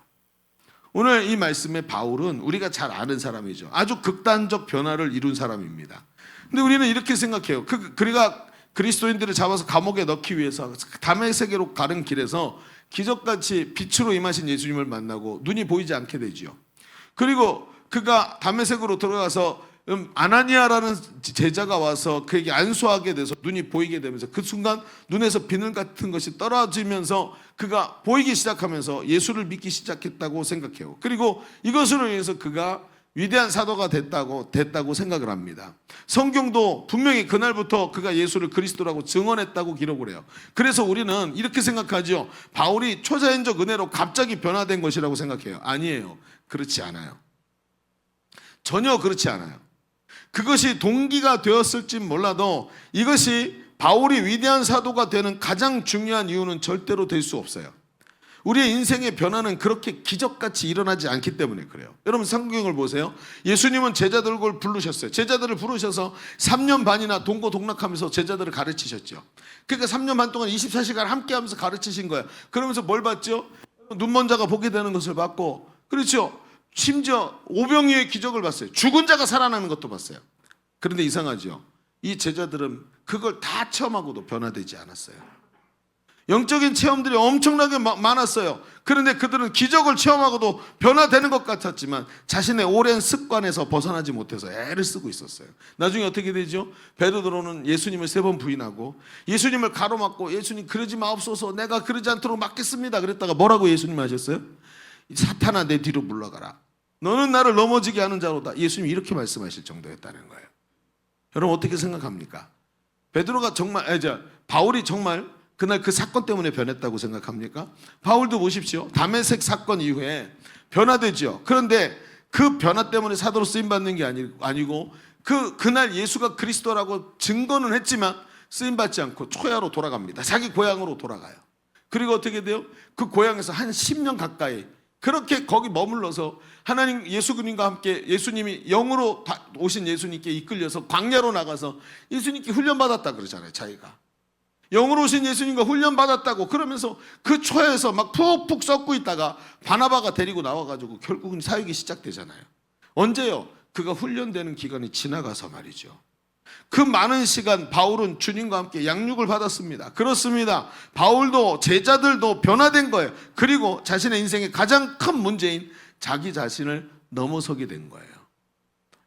오늘 이 말씀에 바울은 우리가 잘 아는 사람이죠. 아주 극단적 변화를 이룬 사람입니다. 근데 우리는 이렇게 생각해요. 그가 그리스도인들을 잡아서 감옥에 넣기 위해서 다메섹으로 가는 길에서 기적같이 빛으로 임하신 예수님을 만나고 눈이 보이지 않게 되지요. 그리고 그가 다메섹으로 들어가서 아나니아라는 제자가 와서 그에게 안수하게 돼서 눈이 보이게 되면서 그 순간 눈에서 비늘 같은 것이 떨어지면서 그가 보이기 시작하면서 예수를 믿기 시작했다고 생각해요. 그리고 이것으로 인해서 그가 위대한 사도가 됐다고 생각을 합니다. 성경도 분명히 그날부터 그가 예수를 그리스도라고 증언했다고 기록을 해요. 그래서 우리는 이렇게 생각하죠. 바울이 초자연적 은혜로 갑자기 변화된 것이라고 생각해요. 아니에요. 그렇지 않아요. 전혀 그렇지 않아요. 그것이 동기가 되었을지 몰라도 이것이 바울이 위대한 사도가 되는 가장 중요한 이유는 절대로 될 수 없어요. 우리의 인생의 변화는 그렇게 기적같이 일어나지 않기 때문에 그래요. 여러분 성경을 보세요. 예수님은 제자들을 부르셨어요. 제자들을 부르셔서 3년 반이나 동고동락하면서 제자들을 가르치셨죠. 그러니까 3년 반 동안 24시간 함께하면서 가르치신 거예요. 그러면서 뭘 봤죠? 눈먼 자가 보게 되는 것을 봤고, 그렇죠? 심지어 오병이의 기적을 봤어요. 죽은 자가 살아나는 것도 봤어요. 그런데 이상하죠? 이 제자들은 그걸 다 체험하고도 변화되지 않았어요. 영적인 체험들이 엄청나게 많았어요. 그런데 그들은 기적을 체험하고도 변화되는 것 같았지만 자신의 오랜 습관에서 벗어나지 못해서 애를 쓰고 있었어요. 나중에 어떻게 되죠? 베드로는 예수님을 3번 부인하고 예수님을 가로막고 예수님 그러지 마옵소서, 내가 그러지 않도록 막겠습니다 그랬다가 뭐라고 예수님 하셨어요? 사탄아 내 뒤로 물러가라. 너는 나를 넘어지게 하는 자로다. 예수님이 이렇게 말씀하실 정도였다는 거예요. 여러분 어떻게 생각합니까? 바울이 정말 그날 그 사건 때문에 변했다고 생각합니까? 바울도 보십시오. 다메섹 사건 이후에 변화되죠. 그런데 그 변화 때문에 사도로 쓰임받는 게 아니고 그날 예수가 그리스도라고 증거는 했지만 쓰임받지 않고 초야로 돌아갑니다. 자기 고향으로 돌아가요. 그리고 어떻게 돼요? 그 고향에서 한 10년 가까이 그렇게 거기 머물러서 하나님 예수님과 함께 예수님이 영으로 오신 예수님께 이끌려서 광야로 나가서 예수님께 훈련받았다 그러잖아요. 자기가 영으로 오신 예수님과 훈련받았다고 그러면서 그 초에서 막 푹푹 썩고 있다가 바나바가 데리고 나와가지고 결국은 사역이 시작되잖아요. 언제요? 그가 훈련되는 기간이 지나가서 말이죠. 그 많은 시간 바울은 주님과 함께 양육을 받았습니다. 그렇습니다. 바울도 제자들도 변화된 거예요. 그리고 자신의 인생의 가장 큰 문제인 자기 자신을 넘어서게 된 거예요.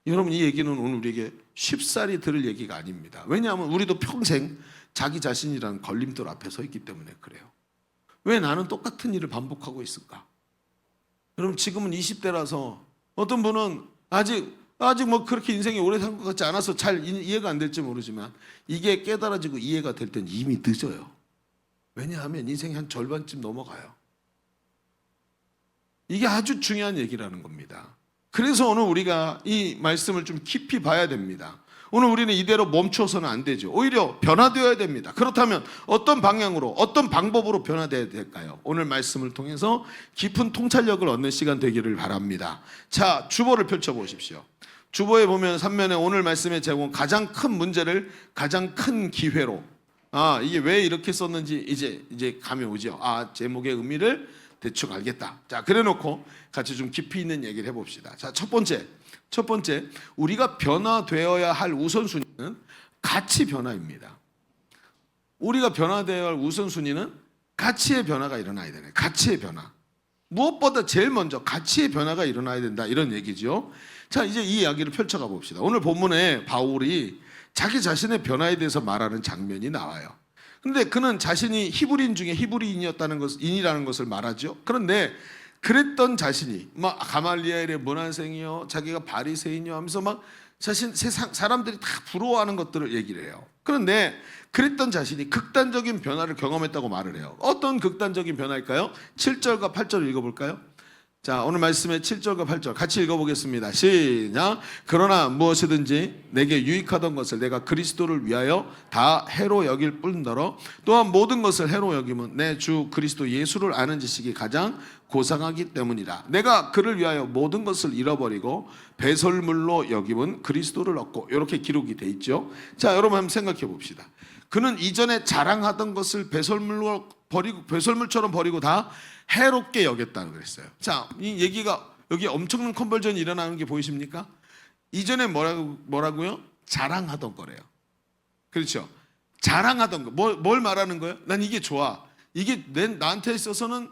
여러분, 이 얘기는 오늘 우리에게 쉽사리 들을 얘기가 아닙니다. 왜냐하면 우리도 평생 자기 자신이라는 걸림돌 앞에 서 있기 때문에 그래요. 왜 나는 똑같은 일을 반복하고 있을까? 여러분, 지금은 20대라서 어떤 분은 아직 뭐 그렇게 인생이 오래 산 것 같지 않아서 잘 이해가 안 될지 모르지만 이게 깨달아지고 이해가 될 땐 이미 늦어요. 왜냐하면 인생이 한 절반쯤 넘어가요. 이게 아주 중요한 얘기라는 겁니다. 그래서 오늘 우리가 이 말씀을 좀 깊이 봐야 됩니다. 오늘 우리는 이대로 멈춰서는 안 되죠. 오히려 변화되어야 됩니다. 그렇다면 어떤 방향으로, 어떤 방법으로 변화되어야 될까요? 오늘 말씀을 통해서 깊은 통찰력을 얻는 시간 되기를 바랍니다. 자, 주보를 펼쳐보십시오. 주보에 보면 3면에 오늘 말씀의 제공 가장 큰 문제를 가장 큰 기회로, 이게 왜 이렇게 썼는지 이제 감이 오죠. 제목의 의미를 대충 알겠다. 자, 그래놓고 같이 좀 깊이 있는 얘기를 해봅시다. 자, 첫 번째 우리가 변화되어야 할 우선순위는 가치 변화입니다. 우리가 변화되어야 할 우선순위는 가치의 변화가 일어나야 되네. 가치의 변화. 무엇보다 제일 먼저 가치의 변화가 일어나야 된다, 이런 얘기죠. 자, 이제 이 이야기를 펼쳐가 봅시다. 오늘 본문에 바울이 자기 자신의 변화에 대해서 말하는 장면이 나와요. 근데 그는 자신이 히브리인 중에 인이라는 것을 말하죠. 그런데 그랬던 자신이 막 가말리엘의 문화생이요, 자기가 바리새인이요 하면서 막 세상 사람들이 다 부러워하는 것들을 얘기를 해요. 그런데 그랬던 자신이 극단적인 변화를 경험했다고 말을 해요. 어떤 극단적인 변화일까요? 7절과 8절을 읽어볼까요? 자, 오늘 말씀의 7절과 8절 같이 읽어보겠습니다. 시작. 그러나 무엇이든지 내게 유익하던 것을 내가 그리스도를 위하여 다 해로 여길 뿐더러 또한 모든 것을 해로 여김은 내 주 그리스도 예수를 아는 지식이 가장 고상하기 때문이라. 내가 그를 위하여 모든 것을 잃어버리고 배설물로 여김은 그리스도를 얻고, 이렇게 기록이 돼 있죠. 자, 여러분 한번 생각해 봅시다. 그는 이전에 자랑하던 것을 배설물처럼 버리고 다 해롭게 여겼다고 그랬어요. 자, 이 얘기가 여기 엄청난 컨버전이 일어나는 게 보이십니까? 이전에 뭐라고요? 자랑하던 거래요. 그렇죠? 자랑하던 거. 뭘 말하는 거예요? 난 이게 좋아. 이게 나한테 있어서는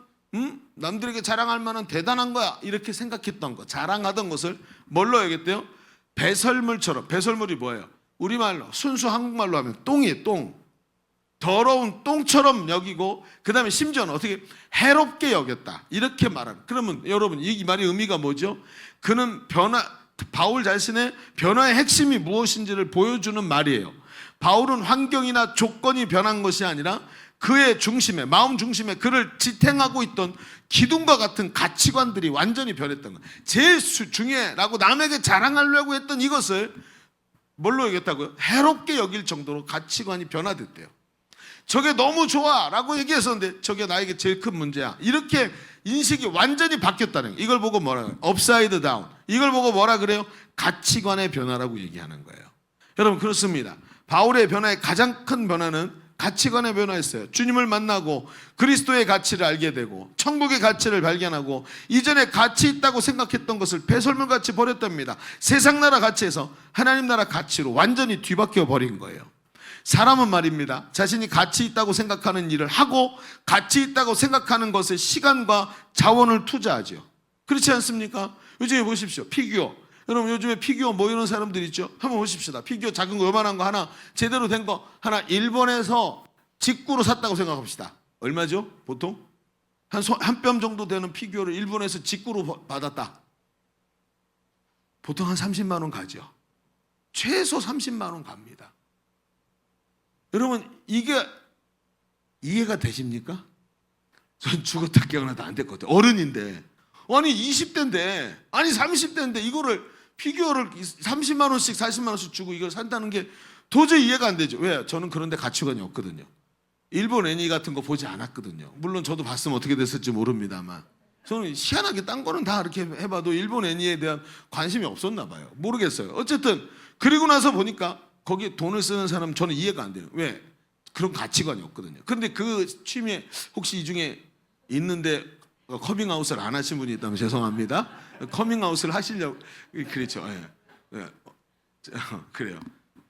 남들에게 자랑할 만한 대단한 거야, 이렇게 생각했던 거, 자랑하던 것을 뭘로 여겼대요? 배설물처럼. 배설물이 뭐예요? 우리말로, 순수 한국말로 하면 똥이에요. 똥. 더러운 똥처럼 여기고, 그 다음에 심지어는 어떻게 해롭게 여겼다, 이렇게 말하는. 그러면 여러분, 이 말의 의미가 뭐죠? 그는 바울 자신의 변화의 핵심이 무엇인지를 보여주는 말이에요. 바울은 환경이나 조건이 변한 것이 아니라 그의 중심에, 마음 중심에 그를 지탱하고 있던 기둥과 같은 가치관들이 완전히 변했던 거예요. 제일 중요해라고 남에게 자랑하려고 했던 이것을 뭘로 여겼다고요? 해롭게 여길 정도로 가치관이 변화됐대요. 저게 너무 좋아 라고 얘기했었는데 저게 나에게 제일 큰 문제야, 이렇게 인식이 완전히 바뀌었다는 거예요. 이걸 보고 뭐라 그래요? 업사이드 다운. 이걸 보고 뭐라 그래요? 가치관의 변화라고 얘기하는 거예요. 여러분, 그렇습니다. 바울의 변화의 가장 큰 변화는 가치관의 변화였어요. 주님을 만나고 그리스도의 가치를 알게 되고 천국의 가치를 발견하고 이전에 가치 있다고 생각했던 것을 배설물같이 버렸답니다. 세상 나라 가치에서 하나님 나라 가치로 완전히 뒤바뀌어 버린 거예요. 사람은 말입니다, 자신이 가치 있다고 생각하는 일을 하고 가치 있다고 생각하는 것에 시간과 자원을 투자하죠. 그렇지 않습니까? 요즘에 보십시오. 피규어. 여러분, 요즘에 피규어 모이는 사람들 있죠? 한번 보십시다. 피규어 작은 거, 요만한 거 하나, 제대로 된 거 하나 일본에서 직구로 샀다고 생각합시다. 얼마죠? 보통? 한 뼘 정도 되는 피규어를 일본에서 직구로 받았다. 보통 한 30만 원 가죠. 최소 30만 원 갑니다. 여러분, 이게 이해가 되십니까? 전 죽었다 깨어나도 안 됐거든요. 어른인데. 아니 20대인데, 아니 30대인데 이거를 피규어를 30만 원씩 40만 원씩 주고 이걸 산다는 게 도저히 이해가 안 되죠. 왜? 저는 그런데 가치관이 없거든요. 일본 애니 같은 거 보지 않았거든요. 물론 저도 봤으면 어떻게 됐을지 모릅니다만. 저는 희한하게 딴 거는 다 이렇게 해봐도 일본 애니에 대한 관심이 없었나 봐요. 모르겠어요. 어쨌든 그리고 나서 보니까 거기에 돈을 쓰는 사람 저는 이해가 안 돼요. 왜? 그런 가치관이 없거든요. 그런데 그 취미에 혹시 이 중에 있는데 커밍아웃을 안 하신 분이 있다면 죄송합니다. 커밍아웃을 하시려고 그렇죠. 예. 예. 그래요.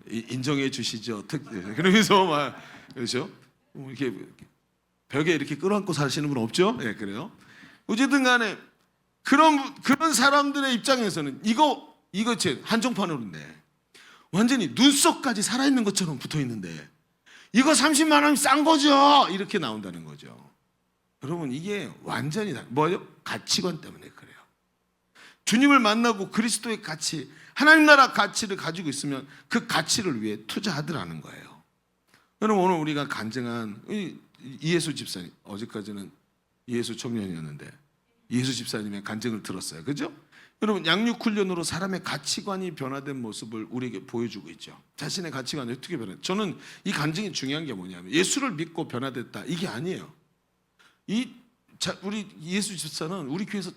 인정해 주시죠. 그러면서 막 그렇죠. 이렇게 벽에 이렇게 끌어안고 사시는 분 없죠? 예, 그래요. 어쨌든 간에 그런 사람들의 입장에서는 이거 제 한정판으로인데 완전히 눈썹까지 살아있는 것처럼 붙어 있는데 이거 30만 원이면 싼 거죠. 이렇게 나온다는 거죠. 여러분 이게 완전히 뭐예요? 가치관 때문에 그래요. 주님을 만나고 그리스도의 가치, 하나님 나라 가치를 가지고 있으면 그 가치를 위해 투자하더라는 거예요. 여러분 오늘 우리가 간증한 이예수 집사님, 어제까지는 이예수 청년이었는데 이예수 집사님의 간증을 들었어요. 그죠? 여러분 양육 훈련으로 사람의 가치관이 변화된 모습을 우리에게 보여주고 있죠. 자신의 가치관이 어떻게 변해? 저는 이 간증이 중요한 게 뭐냐면 예수를 믿고 변화됐다 이게 아니에요. 우리 이예수 집사는 우리 교회에서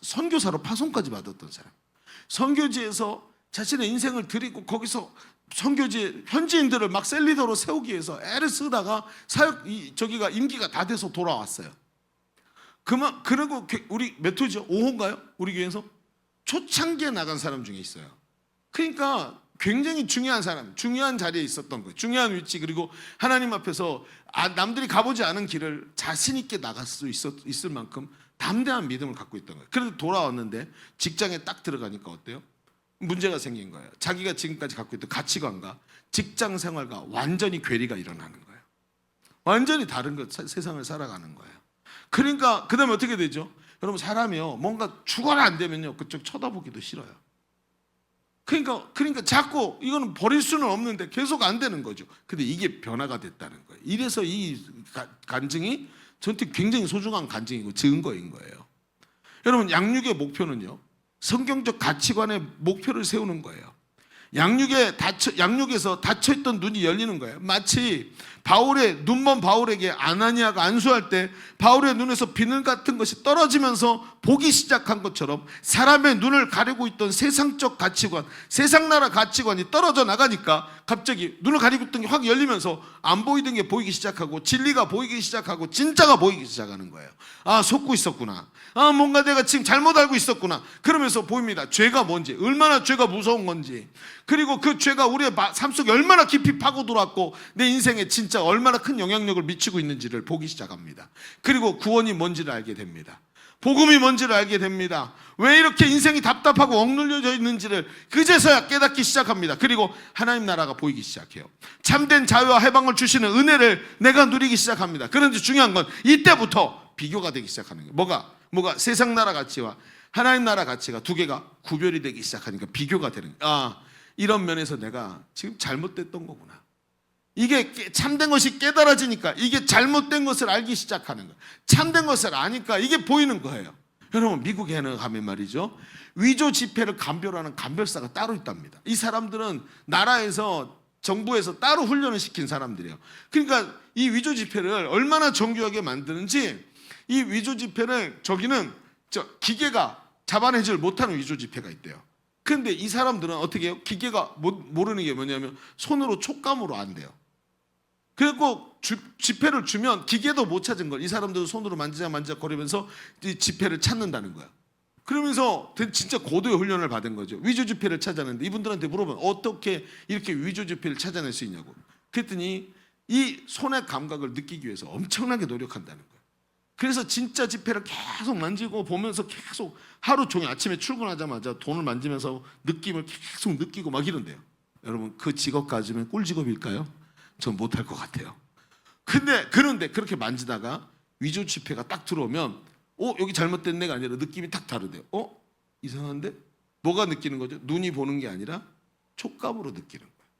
선교사로 파송까지 받았던 사람. 선교지에서 자신의 인생을 드리고 거기서 선교지 현지인들을 막 셀리더로 세우기 위해서 애를 쓰다가 저기가 임기가 다 돼서 돌아왔어요. 그리고 우리 몇 호죠? 5호인가요? 우리 교회에서 초창기에 나간 사람 중에 있어요. 그러니까 굉장히 중요한 사람, 중요한 자리에 있었던 거예요. 중요한 위치. 그리고 하나님 앞에서 남들이 가보지 않은 길을 자신 있게 나갈 수 있을 만큼 담대한 믿음을 갖고 있던 거예요. 그래도 돌아왔는데 직장에 딱 들어가니까 어때요? 문제가 생긴 거예요. 자기가 지금까지 갖고 있던 가치관과 직장 생활과 완전히 괴리가 일어나는 거예요. 완전히 다른 세상을 살아가는 거예요. 그러니까 그 다음에 어떻게 되죠? 여러분 사람이요 뭔가 죽어라 안 되면요 그쪽 쳐다보기도 싫어요. 그러니까 자꾸 이거는 버릴 수는 없는데 계속 안 되는 거죠. 근데 이게 변화가 됐다는 거예요. 이래서 이 간증이 저한테 굉장히 소중한 간증이고 증거인 거예요. 여러분 양육의 목표는요 성경적 가치관의 목표를 세우는 거예요. 양육에서 닫혀있던 눈이 열리는 거예요. 마치 눈먼 바울에게 아나니아가 안수할 때 바울의 눈에서 비늘 같은 것이 떨어지면서 보기 시작한 것처럼 사람의 눈을 가리고 있던 세상적 가치관, 세상 나라 가치관이 떨어져 나가니까 갑자기 눈을 가리고 있던 게 확 열리면서 안 보이던 게 보이기 시작하고 진리가 보이기 시작하고 진짜가 보이기 시작하는 거예요. 아, 속고 있었구나. 아, 뭔가 내가 지금 잘못 알고 있었구나. 그러면서 보입니다. 죄가 뭔지, 얼마나 죄가 무서운 건지, 그리고 그 죄가 우리의 삶 속에 얼마나 깊이 파고들었고 내 인생에 진짜 얼마나 큰 영향력을 미치고 있는지를 보기 시작합니다. 그리고 구원이 뭔지를 알게 됩니다. 복음이 뭔지를 알게 됩니다. 왜 이렇게 인생이 답답하고 억눌려져 있는지를 그제서야 깨닫기 시작합니다. 그리고 하나님 나라가 보이기 시작해요. 참된 자유와 해방을 주시는 은혜를 내가 누리기 시작합니다. 그런데 중요한 건 이때부터 비교가 되기 시작하는 거예요. 뭐가 세상 나라 가치와 하나님 나라 가치가 두 개가 구별이 되기 시작하니까 비교가 되는 거예요. 아, 이런 면에서 내가 지금 잘못됐던 거구나. 이게 참된 것이 깨달아지니까 이게 잘못된 것을 알기 시작하는 거예요. 참된 것을 아니까 이게 보이는 거예요. 여러분 미국에는 가면 말이죠 위조 지폐를 감별하는 감별사가 따로 있답니다. 이 사람들은 나라에서 정부에서 따로 훈련을 시킨 사람들이에요. 그러니까 이 위조 지폐를 얼마나 정교하게 만드는지 이 위조 지폐를 저기는 기계가 잡아내질 못하는 위조 지폐가 있대요. 그런데 이 사람들은 어떻게 해요? 기계가 모르는 게 뭐냐면 손으로 촉감으로 안 돼요. 그리고 지폐를 주면 기계도 못 찾은 걸 이 사람들은 손으로 만지작 거리면서 이 지폐를 찾는다는 거야. 그러면서 진짜 고도의 훈련을 받은 거죠. 위조 지폐를 찾아내는데 이분들한테 물어보면 어떻게 이렇게 위조 지폐를 찾아낼 수 있냐고. 그랬더니 이 손의 감각을 느끼기 위해서 엄청나게 노력한다는 거예요. 그래서 진짜 지폐를 계속 만지고 보면서 계속 하루 종일 아침에 출근하자마자 돈을 만지면서 느낌을 계속 느끼고 막 이런대요. 여러분 그 직업 가지면 꿀직업일까요? 전 못할 것 같아요. 그런데 그렇게 만지다가 위조 지폐가 딱 들어오면 여기 잘못된 데가 아니라 느낌이 딱 다르대요. 이상한데? 뭐가 느끼는 거죠? 눈이 보는 게 아니라 촉감으로 느끼는 거예요.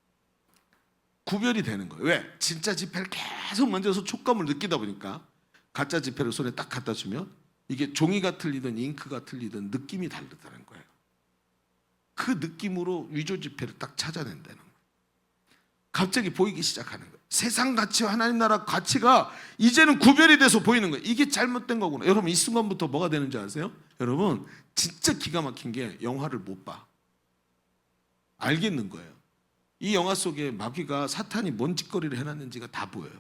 구별이 되는 거예요. 왜? 진짜 지폐를 계속 만져서 촉감을 느끼다 보니까 가짜 지폐를 손에 딱 갖다 주면 이게 종이가 틀리든 잉크가 틀리든 느낌이 다르다는 거예요. 그 느낌으로 위조 지폐를 딱 찾아낸다는 거예요. 갑자기 보이기 시작하는 거예요. 세상 가치와 하나님 나라 가치가 이제는 구별이 돼서 보이는 거예요. 이게 잘못된 거구나. 여러분 이 순간부터 뭐가 되는 줄 아세요? 여러분 진짜 기가 막힌 게 영화를 못 봐. 알겠는 거예요. 이 영화 속에 마귀가 사탄이 뭔 짓거리를 해놨는지가 다 보여요.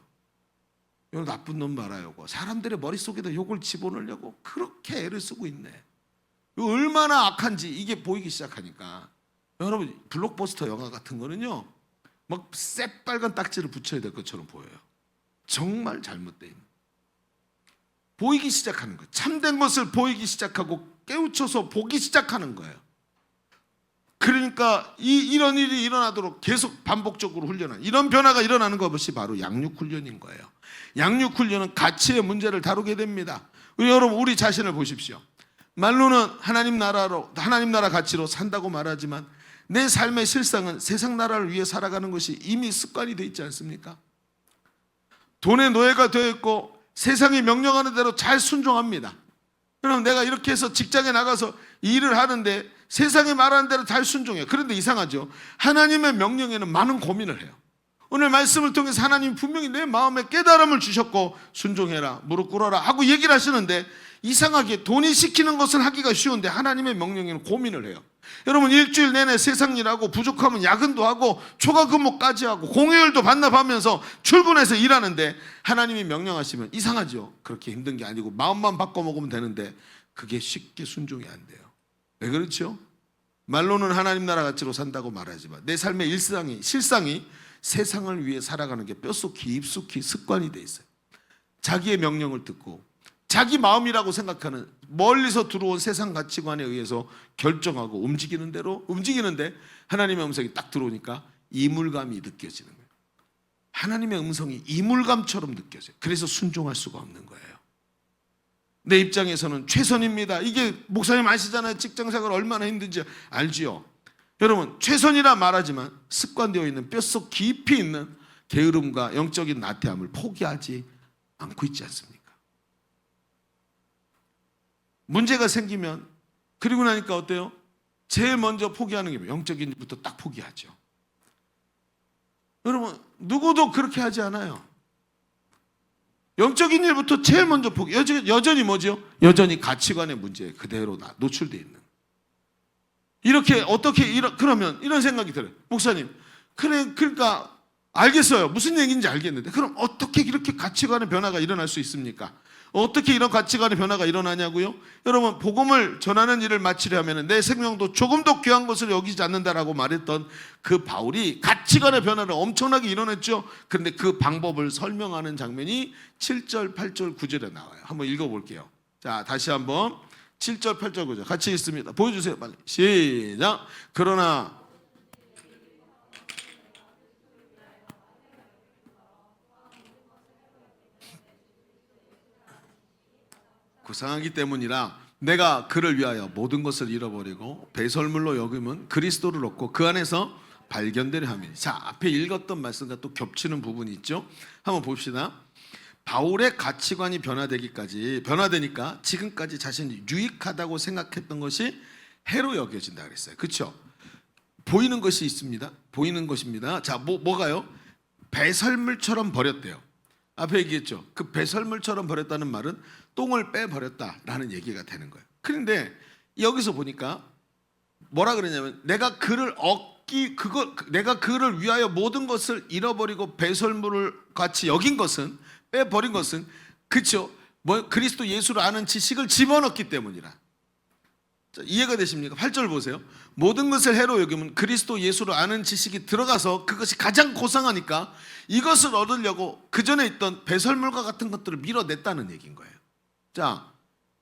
이 나쁜 놈 말아요. 사람들의 머릿속에다 욕을 집어넣으려고 그렇게 애를 쓰고 있네. 이거 얼마나 악한지 이게 보이기 시작하니까 여러분 블록버스터 영화 같은 거는요 막 새빨간 딱지를 붙여야 될 것처럼 보여요. 정말 잘못돼 있는 보이기 시작하는 거예요. 참된 것을 보이기 시작하고 깨우쳐서 보기 시작하는 거예요. 그러니까 이런 일이 일어나도록 계속 반복적으로 훈련하는 이런 변화가 일어나는 것이 바로 양육훈련인 거예요. 양육훈련은 가치의 문제를 다루게 됩니다. 여러분 우리 자신을 보십시오. 말로는 하나님 나라 가치로 산다고 말하지만 내 삶의 실상은 세상 나라를 위해 살아가는 것이 이미 습관이 되어 있지 않습니까? 돈의 노예가 되어 있고 세상이 명령하는 대로 잘 순종합니다. 그럼 내가 이렇게 해서 직장에 나가서 일을 하는데 세상이 말하는 대로 잘 순종해요. 그런데 이상하죠. 하나님의 명령에는 많은 고민을 해요. 오늘 말씀을 통해서 하나님이 분명히 내 마음에 깨달음을 주셨고 순종해라, 무릎 꿇어라 하고 얘기를 하시는데 이상하게 돈이 시키는 것은 하기가 쉬운데 하나님의 명령에는 고민을 해요. 여러분 일주일 내내 세상 일하고 부족하면 야근도 하고 초과 근무까지 하고 공휴일도 반납하면서 출근해서 일하는데 하나님이 명령하시면 이상하죠. 그렇게 힘든 게 아니고 마음만 바꿔 먹으면 되는데 그게 쉽게 순종이 안 돼요. 왜 그렇죠? 말로는 하나님 나라 가치로 산다고 말하지만 내 삶의 실상이 세상을 위해 살아가는 게 뼛속히 깊숙이 습관이 돼 있어요. 자기의 명령을 듣고 자기 마음이라고 생각하는 멀리서 들어온 세상 가치관에 의해서 결정하고 움직이는 대로 움직이는데 하나님의 음성이 딱 들어오니까 이물감이 느껴지는 거예요. 하나님의 음성이 이물감처럼 느껴져요. 그래서 순종할 수가 없는 거예요. 내 입장에서는 최선입니다. 이게 목사님 아시잖아요. 직장생활 얼마나 힘든지 알지요. 여러분 최선이라 말하지만 습관되어 있는 뼛속 깊이 있는 게으름과 영적인 나태함을 포기하지 않고 있지 않습니까? 문제가 생기면 그리고 나니까 어때요? 제일 먼저 포기하는 게 영적인 일부터 딱 포기하죠. 여러분 누구도 그렇게 하지 않아요. 영적인 일부터 제일 먼저 포기. 여전히 뭐죠? 여전히 가치관의 문제에 그대로 노출되어 있는. 이렇게 어떻게 그러면 이런 생각이 들어요. 목사님, 그러니까 알겠어요. 무슨 얘기인지 알겠는데 그럼 어떻게 이렇게 가치관의 변화가 일어날 수 있습니까? 어떻게 이런 가치관의 변화가 일어나냐고요? 여러분 복음을 전하는 일을 마치려면 내 생명도 조금도 귀한 것을 여기지 않는다라고 말했던 그 바울이 가치관의 변화를 엄청나게 이뤄냈죠. 그런데 그 방법을 설명하는 장면이 7절, 8절, 9절에 나와요. 한번 읽어볼게요. 자, 다시 한번 7절, 8절, 9절 같이 읽습니다. 보여주세요. 빨리. 시작. 그러나 구상하기 때문이라 내가 그를 위하여 모든 것을 잃어버리고 배설물로 여김은 그리스도를 얻고 그 안에서 발견되려 함이니. 자, 앞에 읽었던 말씀과 또 겹치는 부분이 있죠. 한번 봅시다. 바울의 가치관이 변화되니까 지금까지 자신이 유익하다고 생각했던 것이 해로 여겨진다 그랬어요. 그렇죠? 보이는 것이 있습니다. 보이는 것입니다. 자, 뭐가요? 배설물처럼 버렸대요. 앞에 얘기했죠. 그 배설물처럼 버렸다는 말은 똥을 빼버렸다라는 얘기가 되는 거예요. 그런데 여기서 보니까 뭐라 그러냐면 내가 그를 위하여 모든 것을 잃어버리고 배설물을 같이 여긴 것은 빼버린 것은 그렇죠. 그리스도 예수를 아는 지식을 집어넣기 때문이라. 자, 이해가 되십니까? 8절 보세요. 모든 것을 해로 여기면 그리스도 예수를 아는 지식이 들어가서 그것이 가장 고상하니까 이것을 얻으려고 그 전에 있던 배설물과 같은 것들을 밀어냈다는 얘기인 거예요. 자,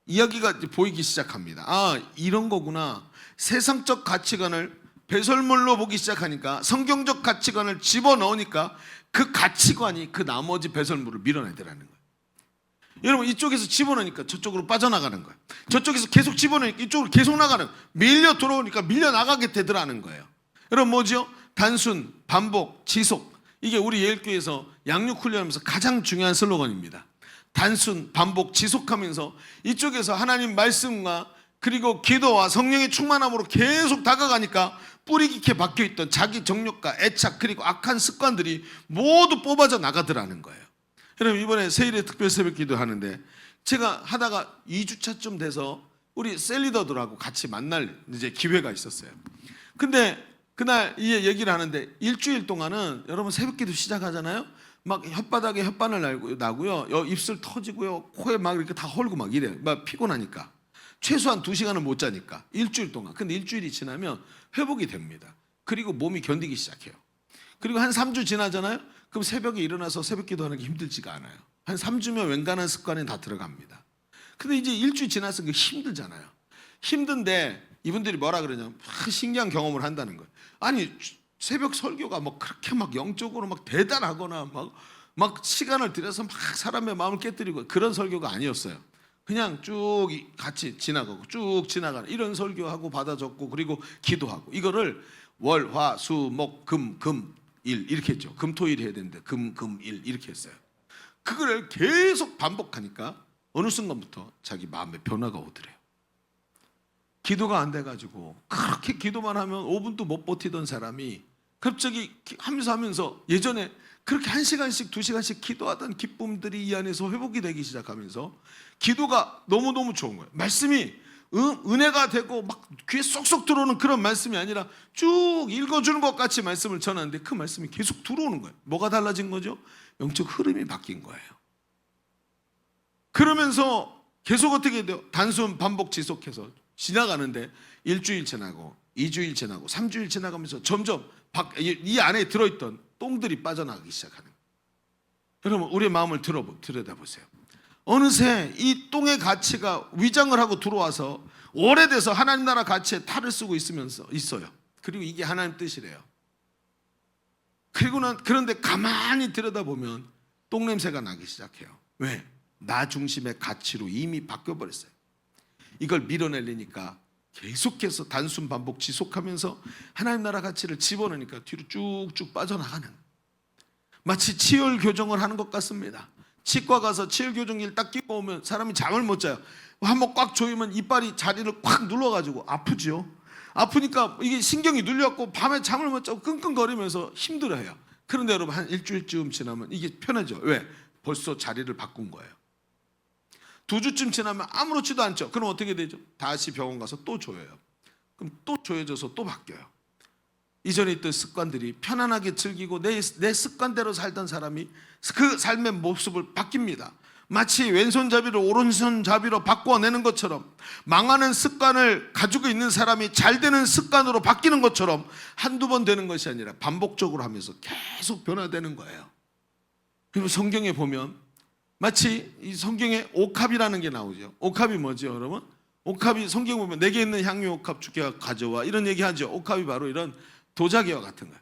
이야기가 보이기 시작합니다. 아, 이런 거구나. 세상적 가치관을 배설물로 보기 시작하니까 성경적 가치관을 집어넣으니까 그 가치관이 그 나머지 배설물을 밀어내더라는 거예요. 여러분 이쪽에서 집어넣으니까 저쪽으로 빠져나가는 거예요. 저쪽에서 계속 집어넣으니까 이쪽으로 계속 나가는 거예요. 밀려 들어오니까 밀려 나가게 되더라는 거예요. 여러분 뭐죠? 단순, 반복, 지속. 이게 우리 예일교회에서 양육훈련하면서 가장 중요한 슬로건입니다. 단순, 반복, 지속하면서 이쪽에서 하나님 말씀과 그리고 기도와 성령의 충만함으로 계속 다가가니까 뿌리 깊게 박혀있던 자기 정욕과 애착 그리고 악한 습관들이 모두 뽑아져 나가더라는 거예요. 여러분 이번에 세일의 특별 새벽 기도 하는데 제가 하다가 2주차쯤 돼서 우리 셀리더들하고 같이 만날 이제 기회가 있었어요. 근데 그날 이 얘기를 하는데 일주일 동안은 여러분 새벽 기도 시작하잖아요. 막 혓바닥에 혓바늘 나고요. 입술 터지고요. 코에 막 이렇게 다 헐고 막 이래요. 막 피곤하니까. 최소한 2시간은 못 자니까 일주일 동안. 근데 일주일이 지나면 회복이 됩니다. 그리고 몸이 견디기 시작해요. 그리고 한 3주 지나잖아요. 그럼 새벽에 일어나서 새벽 기도하는 게 힘들지가 않아요. 한 3주면 웬간한 습관에 다 들어갑니다. 근데 이제 일주일 지나서 그게 힘들잖아요. 힘든데 이분들이 뭐라 그러냐면 신기한 경험을 한다는 거예요. 아니 새벽 설교가 뭐 그렇게 막 영적으로 막 대단하거나 막 시간을 들여서 막 사람의 마음을 깨뜨리고 그런 설교가 아니었어요. 그냥 쭉 같이 지나가고 쭉 지나가는 이런 설교하고 받아 적고 그리고 기도하고 이거를 월, 화, 수, 목, 금, 일 이렇게 했죠. 금, 토, 일 해야 되는데 금, 일 이렇게 했어요. 그거를 계속 반복하니까 어느 순간부터 자기 마음에 변화가 오더래요. 기도가 안 돼가지고 그렇게 기도만 하면 5분도 못 버티던 사람이 갑자기 하면서 예전에 그렇게 1시간씩 2시간씩 기도하던 기쁨들이 이 안에서 회복이 되기 시작하면서 기도가 너무너무 좋은 거예요. 말씀이 은혜가 되고 막 귀에 쏙쏙 들어오는 그런 말씀이 아니라 쭉 읽어주는 것 같이 말씀을 전하는데 그 말씀이 계속 들어오는 거예요. 뭐가 달라진 거죠? 영적 흐름이 바뀐 거예요. 그러면서 계속 어떻게 돼요? 단순 반복 지속해서 지나가는데 일주일 지나고 2주일 지나고 3주일 지나가면서 점점 이 안에 들어있던 똥들이 빠져나가기 시작하는 거예요. 여러분 우리의 마음을 들여다보세요. 어느새 이 똥의 가치가 위장을 하고 들어와서 오래돼서 하나님 나라 가치에 탈을 쓰고 있어요. 그리고 이게 하나님 뜻이래요. 그런데 가만히 들여다보면 똥 냄새가 나기 시작해요. 왜? 나 중심의 가치로 이미 바뀌어버렸어요. 이걸 밀어내려니까 계속해서 단순 반복 지속하면서 하나님 나라 가치를 집어넣으니까 뒤로 쭉쭉 빠져나가는 마치 치열 교정을 하는 것 같습니다. 치과 가서 치열 교정기를 딱 끼고 오면 사람이 잠을 못 자요. 한번 꽉 조이면 이빨이 자리를 꽉 눌러가지고 아프죠. 아프니까 이게 신경이 눌려갖고 밤에 잠을 못 자고 끙끙거리면서 힘들어해요. 그런데 여러분 한 일주일쯤 지나면 이게 편해져. 왜? 벌써 자리를 바꾼 거예요. 2주쯤 지나면 아무렇지도 않죠. 그럼 어떻게 되죠? 다시 병원 가서 또 조여요. 그럼 또 조여져서 또 바뀌어요. 이전에 있던 습관들이 편안하게 즐기고 내 습관대로 살던 사람이 그 삶의 모습을 바뀝니다. 마치 왼손잡이를 오른손잡이로 바꿔내는 것처럼 망하는 습관을 가지고 있는 사람이 잘 되는 습관으로 바뀌는 것처럼 한두 번 되는 것이 아니라 반복적으로 하면서 계속 변화되는 거예요. 그리고 성경에 보면 마치 이 성경에 옥합이라는 게 나오죠. 옥합이 뭐죠, 여러분? 옥합이 성경 보면 내게 있는 향유 옥합 주께 가져와 이런 얘기하죠. 옥합이 바로 이런 도자기와 같은 거예요.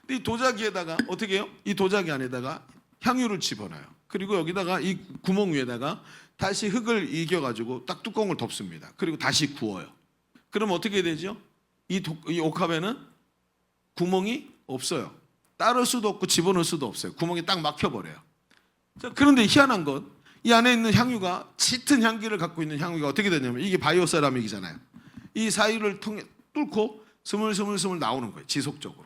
근데 이 도자기에다가 어떻게 해요? 이 도자기 안에다가 향유를 집어넣어요. 그리고 여기다가 이 구멍 위에다가 다시 흙을 이겨가지고 딱 뚜껑을 덮습니다. 그리고 다시 구워요. 그럼 어떻게 되죠? 이 옥합에는 구멍이 없어요. 따를 수도 없고 집어넣을 수도 없어요. 구멍이 딱 막혀버려요. 자, 그런데 희한한 건 이 안에 있는 향유가 짙은 향기를 갖고 있는 향유가 어떻게 되냐면 이게 바이오 세라믹이잖아요. 이 사이를 통해 뚫고 스물스물 나오는 거예요. 지속적으로.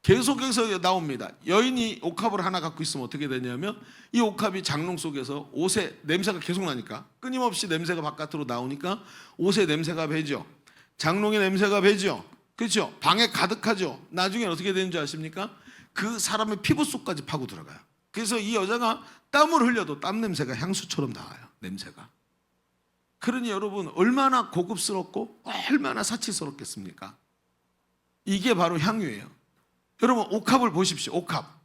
계속해서 나옵니다. 여인이 옥합을 하나 갖고 있으면 어떻게 되냐면 이 옥합이 장롱 속에서 옷에 냄새가 계속 나니까 끊임없이 냄새가 바깥으로 나오니까 옷에 냄새가 배죠. 장롱에 냄새가 배죠. 그렇죠? 방에 가득하죠. 나중에 어떻게 되는 줄 아십니까? 그 사람의 피부 속까지 파고 들어가요. 그래서 이 여자가 땀을 흘려도 땀 냄새가 향수처럼 나와요. 냄새가. 그러니 여러분 얼마나 고급스럽고 얼마나 사치스럽겠습니까? 이게 바로 향유예요. 여러분 옥합을 보십시오. 옥합.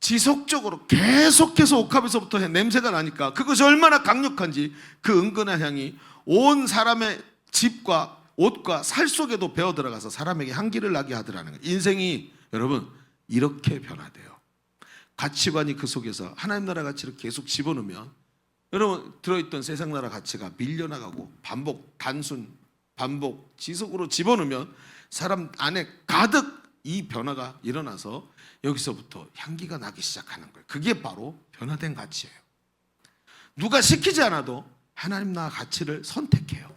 지속적으로 계속해서 옥합에서부터 냄새가 나니까 그것이 얼마나 강력한지 그 은근한 향이 온 사람의 집과 옷과 살 속에도 배어 들어가서 사람에게 향기를 나게 하더라는 거예요. 인생이 여러분 이렇게 변화돼요. 가치관이 그 속에서 하나님 나라 가치를 계속 집어넣으면 여러분 들어있던 세상 나라 가치가 밀려나가고 반복 지속으로 집어넣으면 사람 안에 가득 이 변화가 일어나서 여기서부터 향기가 나기 시작하는 거예요. 그게 바로 변화된 가치예요. 누가 시키지 않아도 하나님 나라 가치를 선택해요.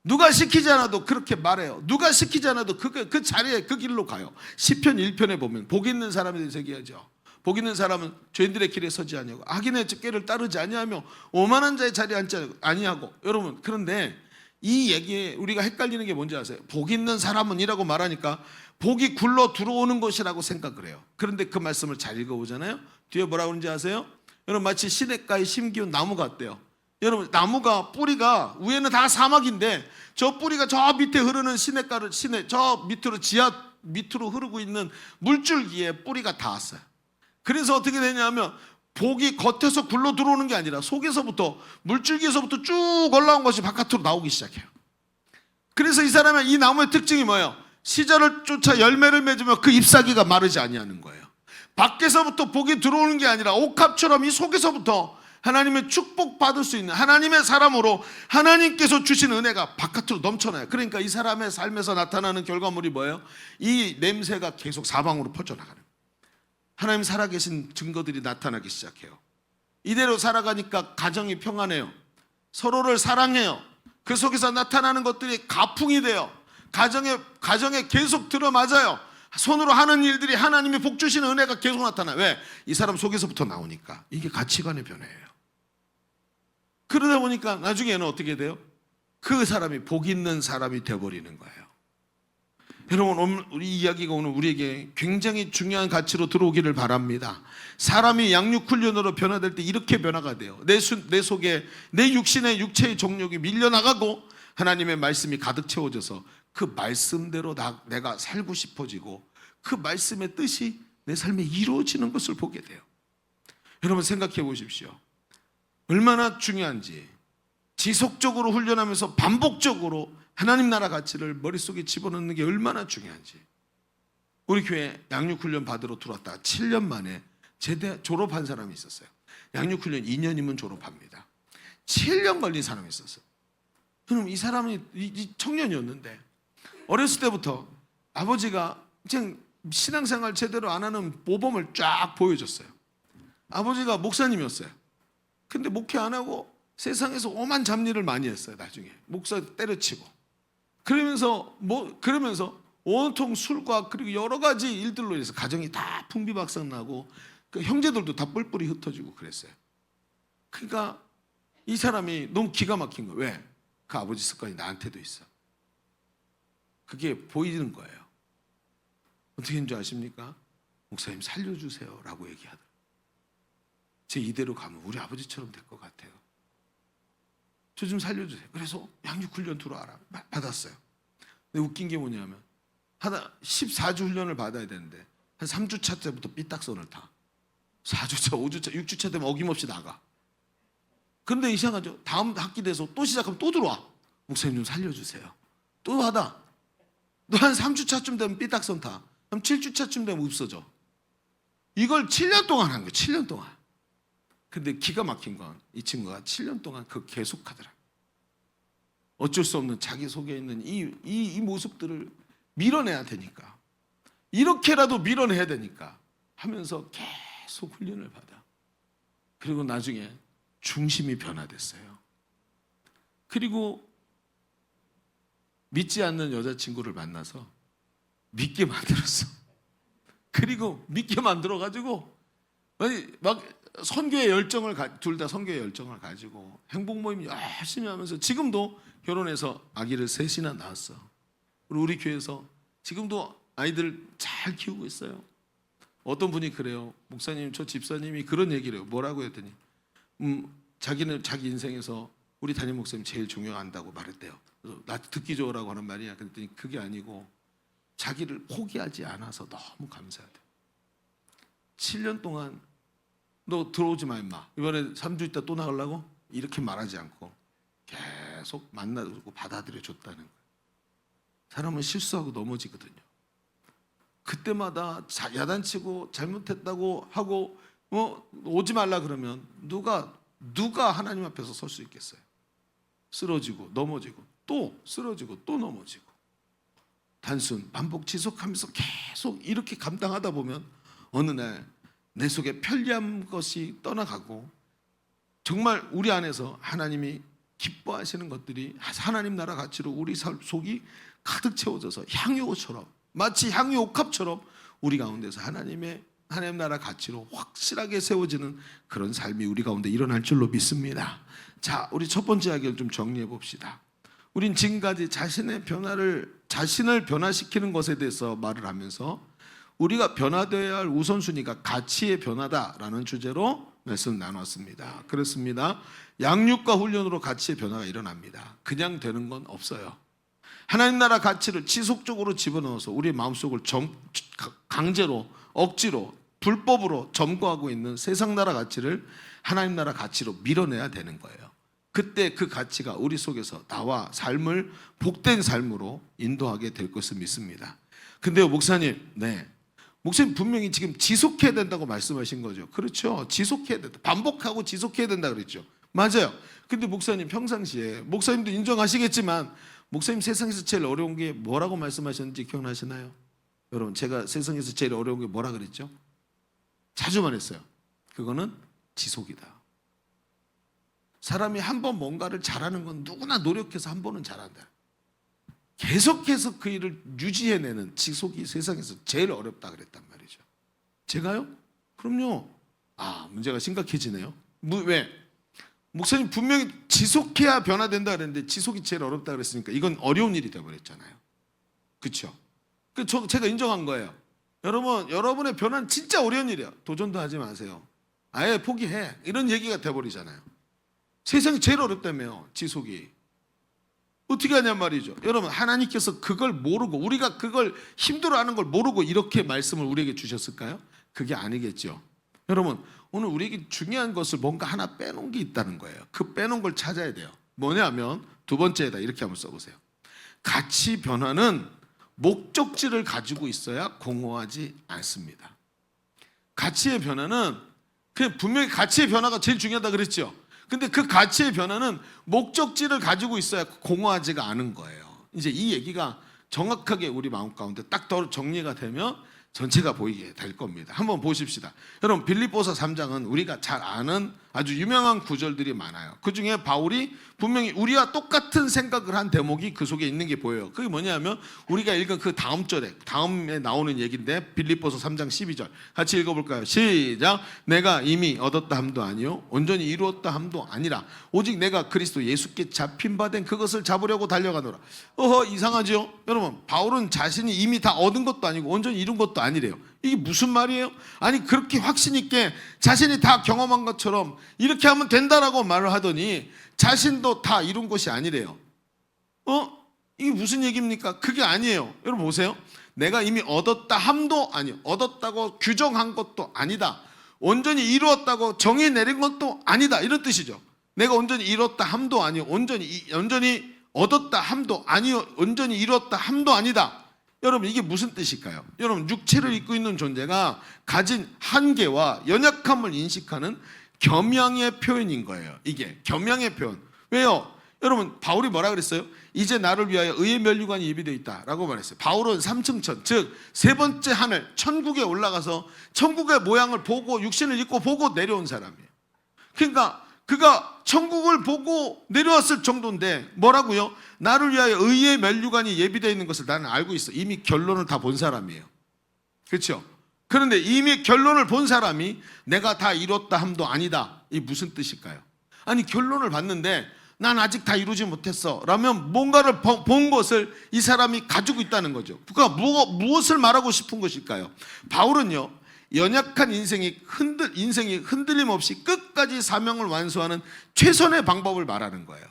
누가 시키지 않아도 그렇게 말해요. 누가 시키지 않아도 그 자리에 그 길로 가요. 시편 1편에 보면 복 있는 사람에 대해서 얘기하죠. 복 있는 사람은 죄인들의 길에 서지 아니하고 악인의 꾀를 따르지 아니하며 오만한 자의 자리에 앉지 아니하고. 여러분, 그런데 이 얘기에 우리가 헷갈리는 게 뭔지 아세요? 복 있는 사람은 이라고 말하니까 복이 굴러 들어오는 것이라고 생각을 해요. 그런데 그 말씀을 잘 읽어보잖아요. 뒤에 뭐라고 하는지 아세요? 여러분, 마치 시냇가에 심기운 나무 같대요. 여러분, 나무가 뿌리가 위에는 다 사막인데 저 뿌리가 저 밑에 흐르는 시냇가를 저 밑으로 지하 밑으로 흐르고 있는 물줄기에 뿌리가 닿았어요. 그래서 어떻게 되냐면 복이 겉에서 굴러 들어오는 게 아니라 속에서부터 물줄기에서부터 쭉 올라온 것이 바깥으로 나오기 시작해요. 그래서 이 사람의 이 나무의 특징이 뭐예요? 시절을 쫓아 열매를 맺으며 그 잎사귀가 마르지 아니하는 거예요. 밖에서부터 복이 들어오는 게 아니라 옥합처럼 이 속에서부터 하나님의 축복받을 수 있는 하나님의 사람으로 하나님께서 주신 은혜가 바깥으로 넘쳐나요. 그러니까 이 사람의 삶에서 나타나는 결과물이 뭐예요? 이 냄새가 계속 사방으로 퍼져나가는 거예요. 하나님 살아계신 증거들이 나타나기 시작해요. 이대로 살아가니까 가정이 평안해요. 서로를 사랑해요. 그 속에서 나타나는 것들이 가풍이 돼요. 가정에 계속 들어맞아요. 손으로 하는 일들이 하나님이 복 주시는 은혜가 계속 나타나요. 왜? 이 사람 속에서부터 나오니까. 이게 가치관의 변화예요. 그러다 보니까 나중에는 어떻게 돼요? 그 사람이 복 있는 사람이 되어버리는 거예요. 여러분, 우리 이야기가 오늘 우리에게 굉장히 중요한 가치로 들어오기를 바랍니다. 사람이 양육훈련으로 변화될 때 이렇게 변화가 돼요. 내 속에 내 육신의 육체의 정욕이 밀려나가고 하나님의 말씀이 가득 채워져서 그 말씀대로 내가 살고 싶어지고 그 말씀의 뜻이 내 삶에 이루어지는 것을 보게 돼요. 여러분, 생각해 보십시오. 얼마나 중요한지. 지속적으로 훈련하면서 반복적으로 하나님 나라 가치를 머릿속에 집어넣는 게 얼마나 중요한지. 우리 교회 양육훈련 받으러 들어왔다가 7년 만에 제대 졸업한 사람이 있었어요. 양육훈련 2년이면 졸업합니다. 7년 걸린 사람이 있었어요. 그럼 이 사람이 이 청년이었는데 어렸을 때부터 아버지가 그냥 신앙생활 제대로 안 하는 모범을 쫙 보여줬어요. 아버지가 목사님이었어요. 근데 목회 안 하고 세상에서 오만 잡일을 많이 했어요. 나중에 목사 때려치고 그러면서 온통 술과 그리고 여러 가지 일들로 인해서 가정이 다 풍비박산 나고 그 형제들도 다 뿔뿔이 흩어지고 그랬어요. 그러니까 이 사람이 너무 기가 막힌 거예요. 왜? 그 아버지 습관이 나한테도 있어. 그게 보이는 거예요. 어떻게 했는 줄 아십니까? 목사님 살려주세요 라고 얘기하더라고요. 제 이대로 가면 우리 아버지처럼 될 것 같아요. 저 좀 살려주세요. 그래서 양육훈련 들어와라 받았어요. 근데 웃긴 게 뭐냐면 14주 훈련을 받아야 되는데 한 3주차 때부터 삐딱선을 타. 4주차, 5주차, 6주차 되면 어김없이 나가. 그런데 이상하죠. 다음 학기 돼서 또 시작하면 또 들어와. 목사님 좀 살려주세요. 또 하다. 너 한 3주차쯤 되면 삐딱선 타. 그럼 7주차쯤 되면 없어져. 이걸 7년 동안 한 거예요. 7년 동안. 근데 기가 막힌 건 이 친구가 7년 동안 그거 계속하더라. 어쩔 수 없는 자기 속에 있는 이 모습들을 밀어내야 되니까, 이렇게라도 밀어내야 되니까 하면서 계속 훈련을 받아. 그리고 나중에 중심이 변화됐어요. 그리고 믿지 않는 여자친구를 만나서 믿게 만들었어. 그리고 믿게 만들어가지고 막 선교의 열정을 둘 다 선교의 열정을 가지고 행복 모임 열심히 하면서 지금도 결혼해서 아기를 셋이나 낳았어. 그리고 우리 교회에서 지금도 아이들 잘 키우고 있어요. 어떤 분이 그래요. 목사님, 저 집사님이 그런 얘기를 해요. 뭐라고 했더니 자기는 자기 인생에서 우리 담임 목사님 제일 중요한다고 말했대요. 그래서 나 듣기 좋으라고 하는 말이야. 그랬더니 그게 아니고 자기를 포기하지 않아서 너무 감사하대. 7년 동안 너 들어오지 마 임마. 이번에 3주 있다 또 나가려고? 이렇게 말하지 않고 계속 만나고 받아들여 줬다는 거예요. 사람은 실수하고 넘어지거든요. 그때마다 야단치고 잘못했다고 하고 오지 말라 그러면 누가 하나님 앞에서 설 수 있겠어요? 쓰러지고 넘어지고 또 쓰러지고 또 넘어지고 단순 반복 지속하면서 계속 이렇게 감당하다 보면 어느 날 내 속에 편리한 것이 떠나가고 정말 우리 안에서 하나님이 기뻐하시는 것들이 하나님 나라 가치로 우리 속이 가득 채워져서 향유처럼, 마치 향유 옥합처럼 우리 가운데서 하나님 나라 가치로 확실하게 세워지는 그런 삶이 우리 가운데 일어날 줄로 믿습니다. 자, 우리 첫 번째 이야기를 좀 정리해 봅시다. 우린 지금까지 자신을 변화시키는 것에 대해서 말을 하면서 우리가 변화되어야 할 우선순위가 가치의 변화다라는 주제로 말씀 나눴습니다. 그렇습니다. 양육과 훈련으로 가치의 변화가 일어납니다. 그냥 되는 건 없어요. 하나님 나라 가치를 지속적으로 집어넣어서 우리 마음속을 강제로, 억지로, 불법으로 점거하고 있는 세상 나라 가치를 하나님 나라 가치로 밀어내야 되는 거예요. 그때 그 가치가 우리 속에서 나와 삶을 복된 삶으로 인도하게 될 것을 믿습니다. 근데요, 목사님, 목사님 분명히 지금 지속해야 된다고 말씀하신 거죠. 그렇죠. 지속해야 된다. 반복하고 지속해야 된다 그랬죠. 맞아요. 근데 목사님 평상시에, 목사님도 인정하시겠지만 목사님 세상에서 제일 어려운 게 뭐라고 말씀하셨는지 기억나시나요? 여러분, 제가 세상에서 제일 어려운 게 뭐라 그랬죠? 자주 말했어요. 그거는 지속이다. 사람이 한 번 뭔가를 잘하는 건 누구나 노력해서 한 번은 잘한다. 계속해서 그 일을 유지해내는 지속이 세상에서 제일 어렵다 그랬단 말이죠. 제가요? 그럼요. 문제가 심각해지네요. 왜? 목사님 분명히 지속해야 변화된다 그랬는데 지속이 제일 어렵다 그랬으니까 이건 어려운 일이 되어버렸잖아요. 그렇죠? 제가 인정한 거예요. 여러분의 변화는 진짜 어려운 일이에요. 도전도 하지 마세요. 아예 포기해. 이런 얘기가 돼버리잖아요. 세상이 제일 어렵다며요. 지속이. 어떻게 하냔 말이죠. 여러분, 하나님께서 그걸 모르고, 우리가 그걸 힘들어하는 걸 모르고 이렇게 말씀을 우리에게 주셨을까요? 그게 아니겠죠. 여러분, 오늘 우리에게 중요한 것을 뭔가 하나 빼놓은 게 있다는 거예요. 그 빼놓은 걸 찾아야 돼요. 뭐냐면 두 번째에다 이렇게 한번 써보세요. 가치 변화는 목적지를 가지고 있어야 공허하지 않습니다. 가치의 변화는 그냥 분명히 가치의 변화가 제일 중요하다 그랬죠. 근데 그 가치의 변화는 목적지를 가지고 있어야 공허하지가 않은 거예요. 이제 이 얘기가 정확하게 우리 마음 가운데 딱 정리가 되면 전체가 보이게 될 겁니다. 한번 보십시다. 여러분, 빌립보서 3장은 우리가 잘 아는 아주 유명한 구절들이 많아요. 그중에 바울이 분명히 우리와 똑같은 생각을 한 대목이 그 속에 있는 게 보여요. 그게 뭐냐면 우리가 읽은 그 다음 절에, 다음에 나오는 얘기인데 빌립보서 3장 12절 같이 읽어볼까요? 시작. 내가 이미 얻었다 함도 아니요 온전히 이루었다 함도 아니라 오직 내가 그리스도 예수께 잡힌 바 된 그것을 잡으려고 달려가노라. 이상하죠? 여러분, 바울은 자신이 이미 다 얻은 것도 아니고 온전히 이룬 것도 아니래요. 이게 무슨 말이에요? 아니, 그렇게 확신 있게 자신이 다 경험한 것처럼 이렇게 하면 된다라고 말을 하더니 자신도 다 이룬 것이 아니래요. 이게 무슨 얘기입니까? 그게 아니에요. 여러분 보세요. 내가 이미 얻었다 함도 아니요, 얻었다고 규정한 것도 아니다, 온전히 이루었다고 정의 내린 것도 아니다, 이런 뜻이죠. 내가 온전히 이뤘다 함도 아니요, 온전히 얻었다 함도 아니요, 온전히 이루었다 함도 아니다. 여러분, 이게 무슨 뜻일까요? 여러분, 육체를 입고 있는 존재가 가진 한계와 연약함을 인식하는 겸양의 표현인 거예요. 이게 겸양의 표현. 왜요? 여러분, 바울이 뭐라 그랬어요? 이제 나를 위하여 의의 면류관이 예비되어 있다라고 말했어요. 바울은 삼층천, 즉 세 번째 하늘, 천국에 올라가서 천국의 모양을 보고 육신을 입고 보고 내려온 사람이에요. 그러니까 그가 천국을 보고 내려왔을 정도인데 뭐라고요? 나를 위하여 의의 면류관이 예비되어 있는 것을 나는 알고 있어. 이미 결론을 다 본 사람이에요. 그렇죠? 그런데 이미 결론을 본 사람이 내가 다 이뤘다 함도 아니다, 이 무슨 뜻일까요? 아니, 결론을 봤는데 난 아직 다 이루지 못했어 라면 뭔가를 본 것을 이 사람이 가지고 있다는 거죠. 그가 무엇을 말하고 싶은 것일까요? 바울은요, 연약한 인생이 흔들림 없이 끝까지 사명을 완수하는 최선의 방법을 말하는 거예요.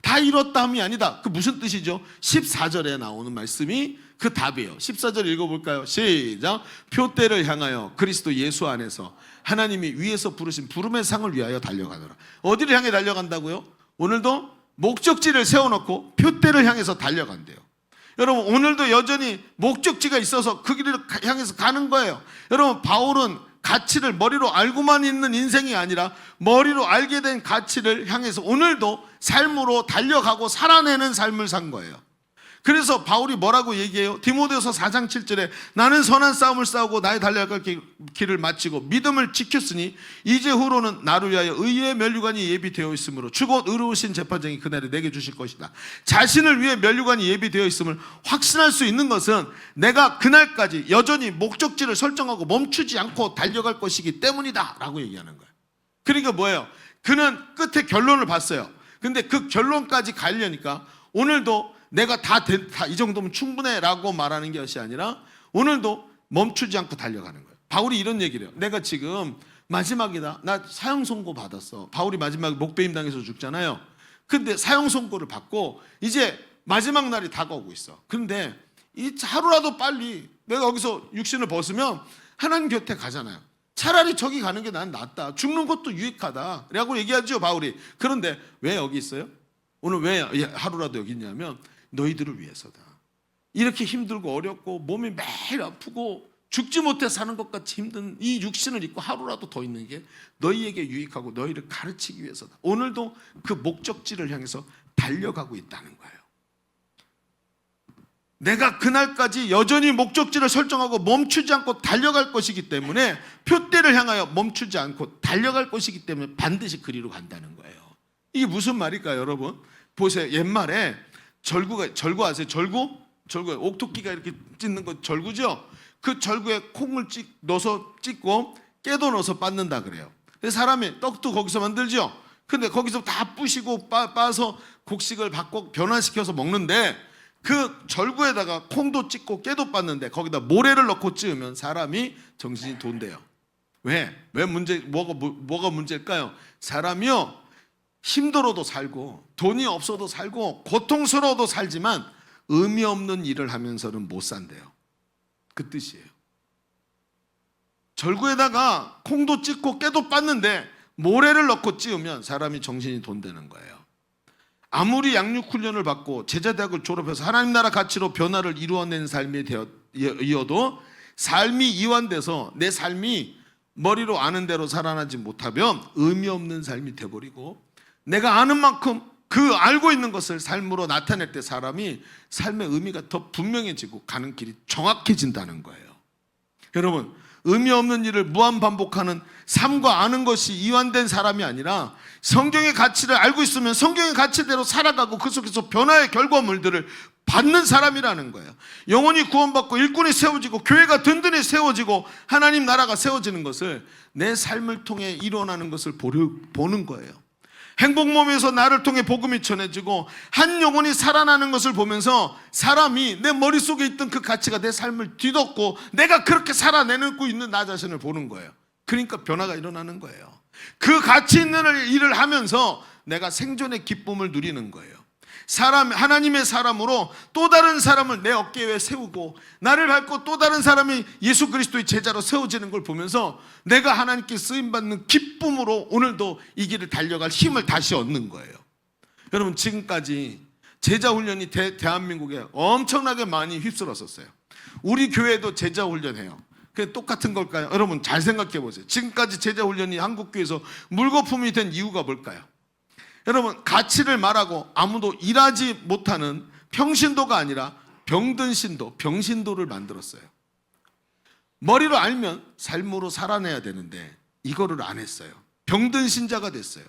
다 이뤘다 함이 아니다. 그 무슨 뜻이죠? 14절에 나오는 말씀이 그 답이에요. 14절 읽어볼까요? 시작. 표대를 향하여 그리스도 예수 안에서 하나님이 위에서 부르신 부름의 상을 위하여 달려가노라. 어디를 향해 달려간다고요? 오늘도 목적지를 세워놓고 표대를 향해서 달려간대요. 여러분, 오늘도 여전히 목적지가 있어서 그 길을 향해서 가는 거예요. 여러분, 바울은 가치를 머리로 알고만 있는 인생이 아니라 머리로 알게 된 가치를 향해서 오늘도 삶으로 달려가고 살아내는 삶을 산 거예요. 그래서 바울이 뭐라고 얘기해요? 디모데후서 4장 7절에 나는 선한 싸움을 싸우고 나의 달려갈 길을 마치고 믿음을 지켰으니 이제 후로는 나를 위하여 의의 면류관이 예비되어 있으므로 주곧 의로우신 재판장이 그날에 내게 주실 것이다. 자신을 위해 면류관이 예비되어 있음을 확신할 수 있는 것은 내가 그날까지 여전히 목적지를 설정하고 멈추지 않고 달려갈 것이기 때문이다 라고 얘기하는 거예요. 그러니까 뭐예요? 그는 끝에 결론을 봤어요. 근데 그 결론까지 가려니까 오늘도 내가 다 이 정도면 충분해 라고 말하는 것이 아니라 오늘도 멈추지 않고 달려가는 거예요. 바울이 이런 얘기를 해요. 내가 지금 마지막이다. 나 사형 선고 받았어. 바울이 마지막에 목배임 당해서 죽잖아요. 근데 사형 선고를 받고 이제 마지막 날이 다가오고 있어. 그런데 이 하루라도 빨리 내가 여기서 육신을 벗으면 하나님 곁에 가잖아요. 차라리 저기 가는 게 난 낫다. 죽는 것도 유익하다 라고 얘기하죠, 바울이. 그런데 왜 여기 있어요? 오늘 왜 하루라도 여기 있냐면 너희들을 위해서다. 이렇게 힘들고 어렵고 몸이 매일 아프고 죽지 못해 사는 것 같이 힘든 이 육신을 입고 하루라도 더 있는 게 너희에게 유익하고 너희를 가르치기 위해서다. 오늘도 그 목적지를 향해서 달려가고 있다는 거예요. 내가 그날까지 여전히 목적지를 설정하고 멈추지 않고 달려갈 것이기 때문에 표대를 향하여 멈추지 않고 달려갈 것이기 때문에 반드시 그리로 간다는 거예요. 이게 무슨 말일까요, 여러분? 보세요. 옛말에 절구 아세요? 절구? 옥토끼가 이렇게 찢는 거 절구죠? 그 절구에 콩을 넣어서 찢고 깨도 넣어서 빻는다 그래요. 사람이 떡도 거기서 만들죠? 근데 거기서 다 부시고 빻아서 곡식을 바꿔 변화시켜서 먹는데 그 절구에다가 콩도 찢고 깨도 빻는데 거기다 모래를 넣고 찌으면 사람이 정신이 돈대요. 왜 뭐가 문제일까요? 사람이요 힘들어도 살고 돈이 없어도 살고 고통스러워도 살지만 의미 없는 일을 하면서는 못 산대요. 그 뜻이에요. 절구에다가 콩도 찢고 깨도 빻는데 모래를 넣고 찌으면 사람이 정신이 돈대는 거예요. 아무리 양육 훈련을 받고 제자대학을 졸업해서 하나님 나라 가치로 변화를 이루어낸 삶이 이어도 삶이 이완돼서 내 삶이 머리로 아는 대로 살아나지 못하면 의미 없는 삶이 돼버리고 내가 아는 만큼 그 알고 있는 것을 삶으로 나타낼 때 사람이 삶의 의미가 더 분명해지고 가는 길이 정확해진다는 거예요. 여러분, 의미 없는 일을 무한 반복하는 삶과 아는 것이 이완된 사람이 아니라 성경의 가치를 알고 있으면 성경의 가치대로 살아가고 그 속에서 변화의 결과물들을 받는 사람이라는 거예요. 영혼이 구원받고 일꾼이 세워지고 교회가 든든히 세워지고 하나님 나라가 세워지는 것을 내 삶을 통해 일어나는 것을 보는 거예요. 행복몸에서 나를 통해 복음이 전해지고 한 영혼이 살아나는 것을 보면서 사람이 내 머릿속에 있던 그 가치가 내 삶을 뒤덮고 내가 그렇게 살아내고 있는 나 자신을 보는 거예요. 그러니까 변화가 일어나는 거예요. 그 가치 있는 일을 하면서 내가 생존의 기쁨을 누리는 거예요. 하나님의 사람으로 또 다른 사람을 내 어깨 위에 세우고 나를 밟고 또 다른 사람이 예수 그리스도의 제자로 세워지는 걸 보면서 내가 하나님께 쓰임받는 기쁨으로 오늘도 이 길을 달려갈 힘을 다시 얻는 거예요. 여러분, 지금까지 제자훈련이 대한민국에 엄청나게 많이 휩쓸었었어요. 우리 교회도 제자훈련해요. 그게 똑같은 걸까요? 여러분 잘 생각해 보세요. 지금까지 제자훈련이 한국교회에서 물거품이 된 이유가 뭘까요? 여러분, 가치를 말하고 아무도 일하지 못하는 평신도가 아니라 병든 신도, 병신도를 만들었어요. 머리로 알면 삶으로 살아내야 되는데 이거를 안 했어요. 병든 신자가 됐어요.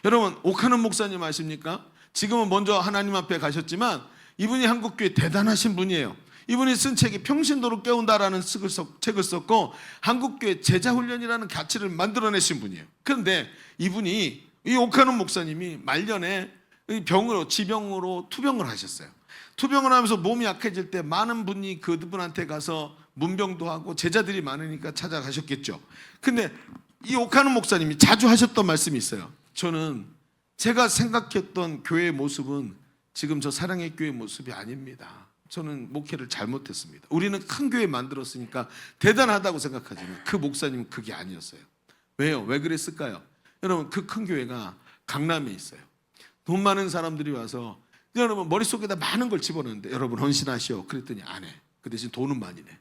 여러분, 오카는 목사님 아십니까? 지금은 먼저 하나님 앞에 가셨지만 이분이 한국교회 대단하신 분이에요. 이분이 쓴 책이 평신도를 깨운다라는 책을 썼고 한국교회 제자훈련이라는 가치를 만들어내신 분이에요. 그런데 이 오카는 목사님이 말년에 지병으로 투병을 하셨어요. 투병을 하면서 몸이 약해질 때 많은 분이 그분한테 가서 문병도 하고 제자들이 많으니까 찾아가셨겠죠. 근데 이 오카는 목사님이 자주 하셨던 말씀이 있어요. 저는 제가 생각했던 교회의 모습은 지금 저 사랑의 교회의 모습이 아닙니다. 저는 목회를 잘못했습니다. 우리는 큰 교회 만들었으니까 대단하다고 생각하지만 그 목사님은 그게 아니었어요. 왜요? 왜 그랬을까요? 여러분, 그 큰 교회가 강남에 있어요. 돈 많은 사람들이 와서 여러분 머릿속에다 많은 걸 집어넣는데 여러분 헌신하시오 그랬더니 안 해. 그 대신 돈은 많이 내.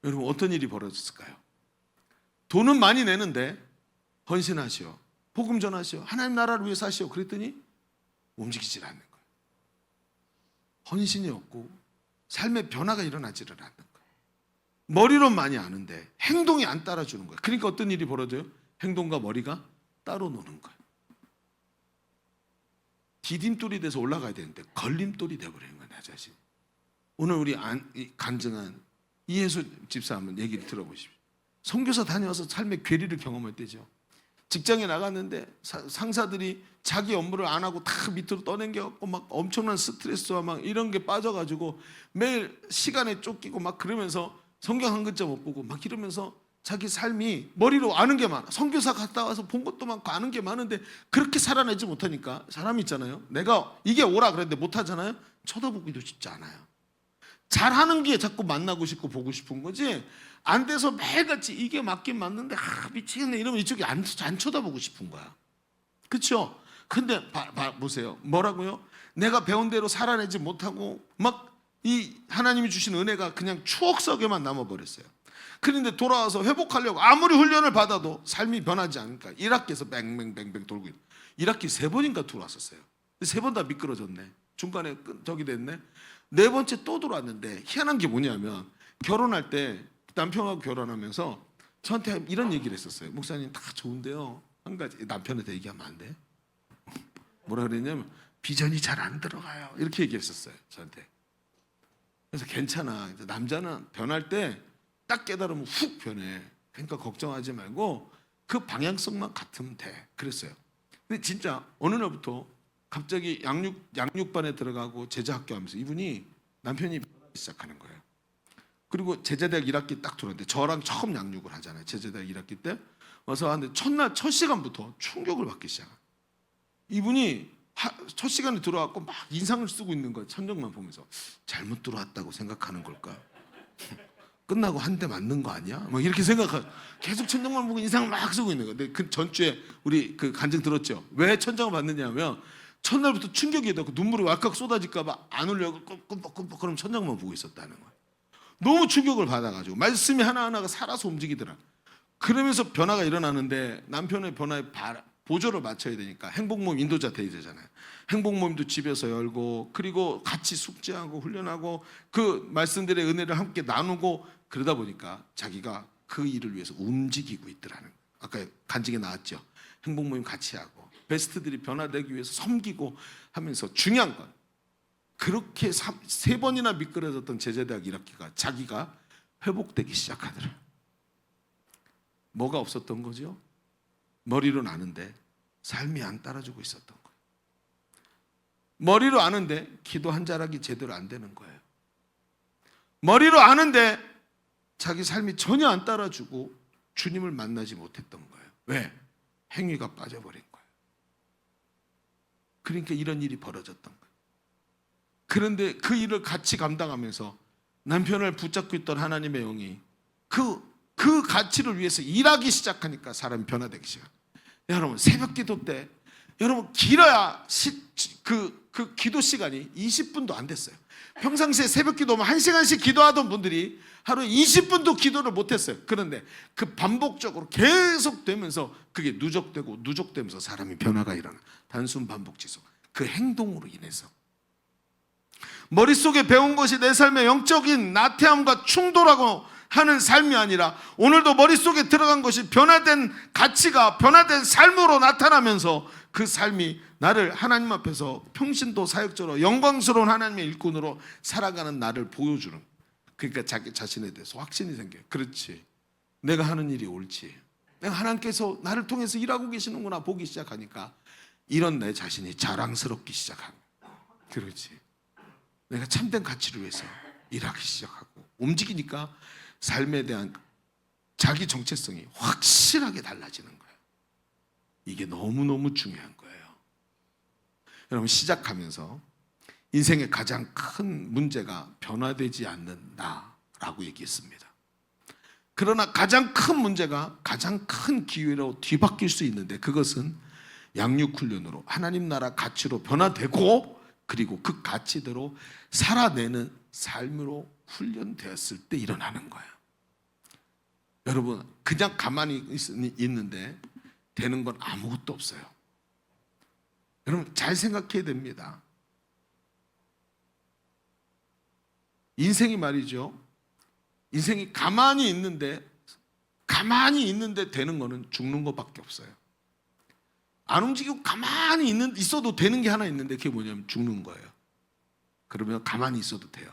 여러분 어떤 일이 벌어졌을까요? 돈은 많이 내는데 헌신하시오, 복음 전하시오, 하나님 나라를 위해서 하시오 그랬더니 움직이질 않는 거예요. 헌신이 없고 삶의 변화가 일어나지를 않는 거예요. 머리로 많이 아는데 행동이 안 따라주는 거예요. 그러니까 어떤 일이 벌어져요? 행동과 머리가 따로 노는 거예요. 디딤돌이 돼서 올라가야 되는데 걸림돌이 돼버리는 거예요, 나 자신. 오늘 우리 간증한 이예수 집사 한번 얘기를 들어보십시오. 선교사 다녀와서 삶의 괴리를 경험했대죠. 직장에 나갔는데 상사들이 자기 업무를 안 하고 다 밑으로 떠넘겨갖고 막 엄청난 스트레스와 막 이런 게 빠져가지고 매일 시간에 쫓기고 막 그러면서 성경 한 글자 못 보고 막 이러면서 자기 삶이 머리로 아는 게 많아. 선교사 갔다 와서 본 것도 많고 아는 게 많은데 그렇게 살아내지 못하니까 사람이 있잖아요. 내가 이게 오라 그랬는데 못하잖아요. 쳐다보기도 쉽지 않아요. 잘하는 게 자꾸 만나고 싶고 보고 싶은 거지, 안 돼서 매일같이 이게 맞긴 맞는데 미치겠네 이러면 이쪽이 안 쳐다보고 싶은 거야. 그렇죠? 근데 보세요. 뭐라고요? 내가 배운 대로 살아내지 못하고 막 이 하나님이 주신 은혜가 그냥 추억 속에만 남아버렸어요. 그런데 돌아와서 회복하려고 아무리 훈련을 받아도 삶이 변하지 않으니까 1학기에서 뱅뱅뱅뱅 돌고 있는 1학기 3번인가 들어왔었어요. 3번 다 미끄러졌네. 중간에 저기 됐네. 4번째 또 들어왔는데 희한한 게 뭐냐면 결혼할 때 남편하고 결혼하면서 저한테 이런 얘기를 했었어요. 목사님 다 좋은데요, 한 가지 남편한테 얘기하면 안 돼. 뭐라 그랬냐면 비전이 잘 안 들어가요, 이렇게 얘기했었어요 저한테. 그래서 괜찮아, 남자는 변할 때 딱 깨달으면 훅 변해. 그러니까 걱정하지 말고 그 방향성만 같으면 돼, 그랬어요. 근데 진짜 어느 날부터 갑자기 양육반에 들어가고 제자학교 하면서 이분이 남편이 시작하는 거예요. 그리고 제자대학 1학기 딱 들어왔는데 저랑 처음 양육을 하잖아요. 제자대학 1학기 때 와서 하는데 첫날 첫 시간부터 충격을 받기 시작해요. 이분이 첫 시간에 들어왔고 막 인상을 쓰고 있는 거예요. 천정만 보면서 잘못 들어왔다고 생각하는 걸까? 끝나고 한 대 맞는 거 아니야? 막 이렇게 생각하고 계속 천정만 보고 인상을 막 쓰고 있는 거예요. 근데 그 전주에 우리 그 간증 들었죠? 왜 천정을 받느냐면 첫날부터 충격이 되고 눈물이 왈칵 쏟아질까 봐 안 울려고 끔뻑끔뻑 그럼 천장만 보고 있었다는 거예요. 너무 충격을 받아가지고 말씀이 하나하나가 살아서 움직이더라. 그러면서 변화가 일어나는데 남편의 변화에 보조를 맞춰야 되니까 행복모임 인도자 돼야 되잖아요. 행복모임도 집에서 열고 그리고 같이 숙제하고 훈련하고 그 말씀들의 은혜를 함께 나누고 그러다 보니까 자기가 그 일을 위해서 움직이고 있더라는 거예요. 아까 간증에 나왔죠. 행복모임 같이 하고 베스트들이 변화되기 위해서 섬기고 하면서 중요한 건 그렇게 3번이나 미끄러졌던 제자대학 1학기가 자기가 회복되기 시작하더라. 뭐가 없었던 거죠? 머리로 아는데 삶이 안 따라주고 있었던 거예요. 머리로 아는데 기도 한 자락이 제대로 안 되는 거예요. 머리로 아는데 자기 삶이 전혀 안 따라주고 주님을 만나지 못했던 거예요. 왜? 행위가 빠져버린 거예요. 그러니까 이런 일이 벌어졌던 거예요. 그런데 그 일을 같이 감당하면서 남편을 붙잡고 있던 하나님의 영이 그 가치를 위해서 일하기 시작하니까 사람이 변화되기 시작해요. 여러분 새벽 기도 때 여러분 길어야 그 기도 시간이 20분도 안 됐어요. 평상시에 새벽 기도면 1시간씩 기도하던 분들이 하루에 20분도 기도를 못했어요. 그런데 그 반복적으로 계속 되면서 그게 누적되면서 사람이 변화가 일어나. 단순 반복 지속. 그 행동으로 인해서 머릿속에 배운 것이 내 삶의 영적인 나태함과 충돌하고 하는 삶이 아니라 오늘도 머릿속에 들어간 것이 변화된 가치가 변화된 삶으로 나타나면서 그 삶이 나를 하나님 앞에서 평신도 사역자로 영광스러운 하나님의 일꾼으로 살아가는 나를 보여주는, 그러니까 자기 자신에 대해서 확신이 생겨요. 그렇지, 내가 하는 일이 옳지, 내가 하나님께서 나를 통해서 일하고 계시는구나 보기 시작하니까 이런 내 자신이 자랑스럽기 시작합니다. 그렇지, 내가 참된 가치를 위해서 일하기 시작하고 움직이니까 삶에 대한 자기 정체성이 확실하게 달라지는 거예요. 이게 너무너무 중요한 거예요. 여러분 시작하면서 인생의 가장 큰 문제가 변화되지 않는 나라고 얘기했습니다. 그러나 가장 큰 문제가 가장 큰 기회로 뒤바뀔 수 있는데 그것은 양육훈련으로 하나님 나라 가치로 변화되고 그리고 그 가치대로 살아내는 삶으로 훈련되었을 때 일어나는 거예요. 여러분 그냥 가만히 있는데 되는 건 아무것도 없어요. 여러분 잘 생각해야 됩니다. 인생이 말이죠. 인생이 가만히 있는데 되는 거는 죽는 것밖에 없어요. 안 움직이고 가만히 있어도 되는 게 하나 있는데 그게 뭐냐면 죽는 거예요. 그러면 가만히 있어도 돼요.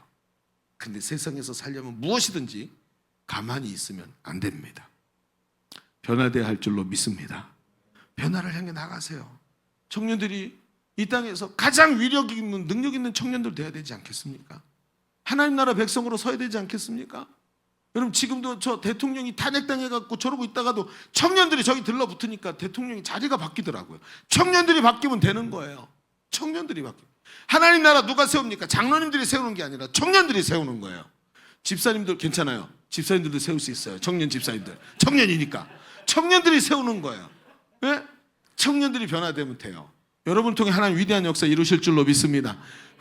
근데 세상에서 살려면 무엇이든지 가만히 있으면 안 됩니다. 변화돼야 할 줄로 믿습니다. 변화를 향해 나가세요. 청년들이 이 땅에서 가장 위력 있는 능력 있는 청년들 돼야 되지 않겠습니까? 하나님 나라 백성으로 서야 되지 않겠습니까? 여러분 지금도 저 대통령이 탄핵당해갖고 저러고 있다가도 청년들이 저기 들러붙으니까 대통령이 자리가 바뀌더라고요. 청년들이 바뀌면 되는 거예요. 청년들이 바뀌면. 하나님 나라 누가 세웁니까? 장로님들이 세우는 게 아니라 청년들이 세우는 거예요. 집사님들 괜찮아요. 집사님들도 세울 수 있어요. 청년 집사님들. 청년이니까. 청년들이 세우는 거예요. 왜? 청년들이 변화되면 돼요. 여러분 통해 하나님 위대한 역사 이루실 줄로 믿습니다.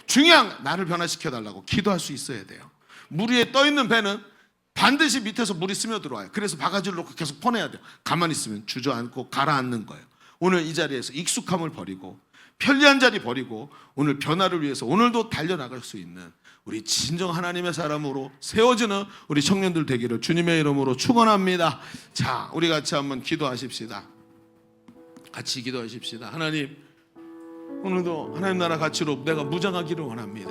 중요한 나를 변화시켜달라고 기도할 수 있어야 돼요. 물 위에 떠있는 배는 반드시 밑에서 물이 스며들어와요. 그래서 바가지를 놓고 계속 퍼내야 돼요. 가만히 있으면 주저앉고 가라앉는 거예요. 오늘 이 자리에서 익숙함을 버리고 편리한 자리 버리고 오늘 변화를 위해서 오늘도 달려나갈 수 있는 우리 진정 하나님의 사람으로 세워지는 우리 청년들 되기를 주님의 이름으로 축원합니다. 자, 우리 같이 한번 기도하십시다. 같이 기도하십시다. 하나님, 오늘도 하나님 나라 가치로 내가 무장하기를 원합니다.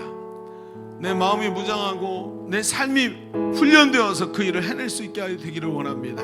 내 마음이 무장하고 내 삶이 훈련되어서 그 일을 해낼 수 있게 되기를 원합니다.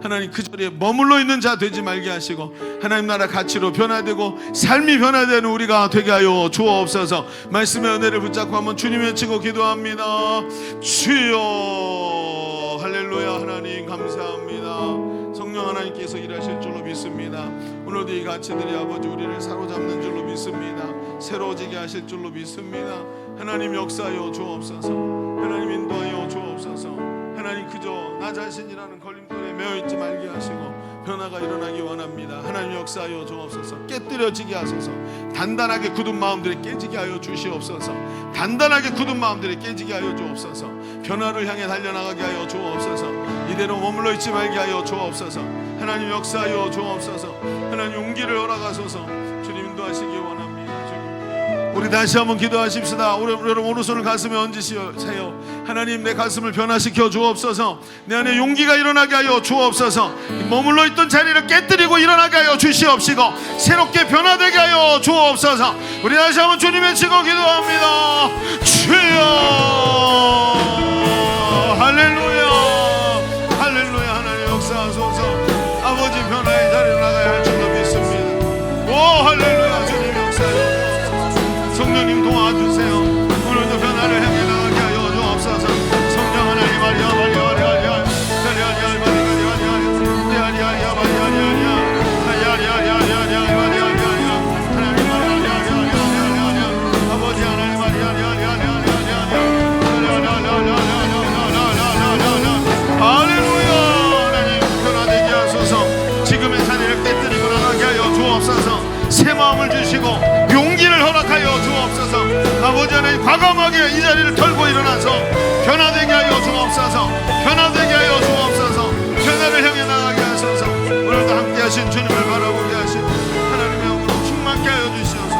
하나님 그 자리에 머물러 있는 자 되지 말게 하시고 하나님 나라 가치로 변화되고 삶이 변화되는 우리가 되게 하여 주옵소서. 말씀의 은혜를 붙잡고 한번 주님 외치고 기도합니다. 주여 할렐루야. 하나님 감사합니다. 성령 하나님께서 일하실 줄로 믿습니다. 오늘도 이 가치들이 아버지 우리를 사로잡는 줄로 믿습니다. 새로워지게 하실 줄로 믿습니다. 하나님 역사하여 주옵소서. 하나님 인도하여 주옵소서. 하나님 그저 나 자신이라는 걸림돌에 매어있지 말게 하시고 변화가 일어나기 원합니다. 하나님 역사하여 주옵소서. 깨뜨려지게 하소서. 단단하게 굳은 마음들이 깨지게 하여 주시옵소서. 단단하게 굳은 마음들이 깨지게 하여 주옵소서. 변화를 향해 달려나가게 하여 주옵소서. 이대로 머물러 있지 말게 하여 주옵소서. 하나님 역사하여 주옵소서. 하나님 용기를 허락하소서. 주님 인도하시기 원합니다. 우리 다시 한번 기도하십시다. 여러분 오른손을 가슴에 얹으세요. 하나님 내 가슴을 변화시켜 주옵소서. 내 안에 용기가 일어나게 하여 주옵소서. 머물러 있던 자리를 깨뜨리고 일어나게 하여 주시옵시고 새롭게 변화되게 하여 주옵소서. 우리 다시 한번 주님 외치고 기도합니다. 주여 할렐루야 할렐루야. 하나님 역사하소서. 아버지 변화의 자리로 나가야 할 줄로 믿습니다. 오 할렐루야. 주님 역사하소서. 성령님 도와주세요. 오늘도 변화를 향해 나가게 하여 주옵소서. 성령 하나님 아버지 하나님 할렐루야. 하나님 변화되게 하소서. 지금의 자리를 깨뜨리고 나가게 하여 주옵소서. 새 마음을 주시고 용기를 허락하여 주옵소서. 아버지 하나님 과감하게 이 자리를 털고 일어나서 변화되게 하여 주옵소서. 변화되게 하여 주옵소서. 변화를 향해 나가게 하소서. 오늘도 함께 하신 주님을 바라보게 하시고 하나님의 영으로 충만케 하여 주시옵소서.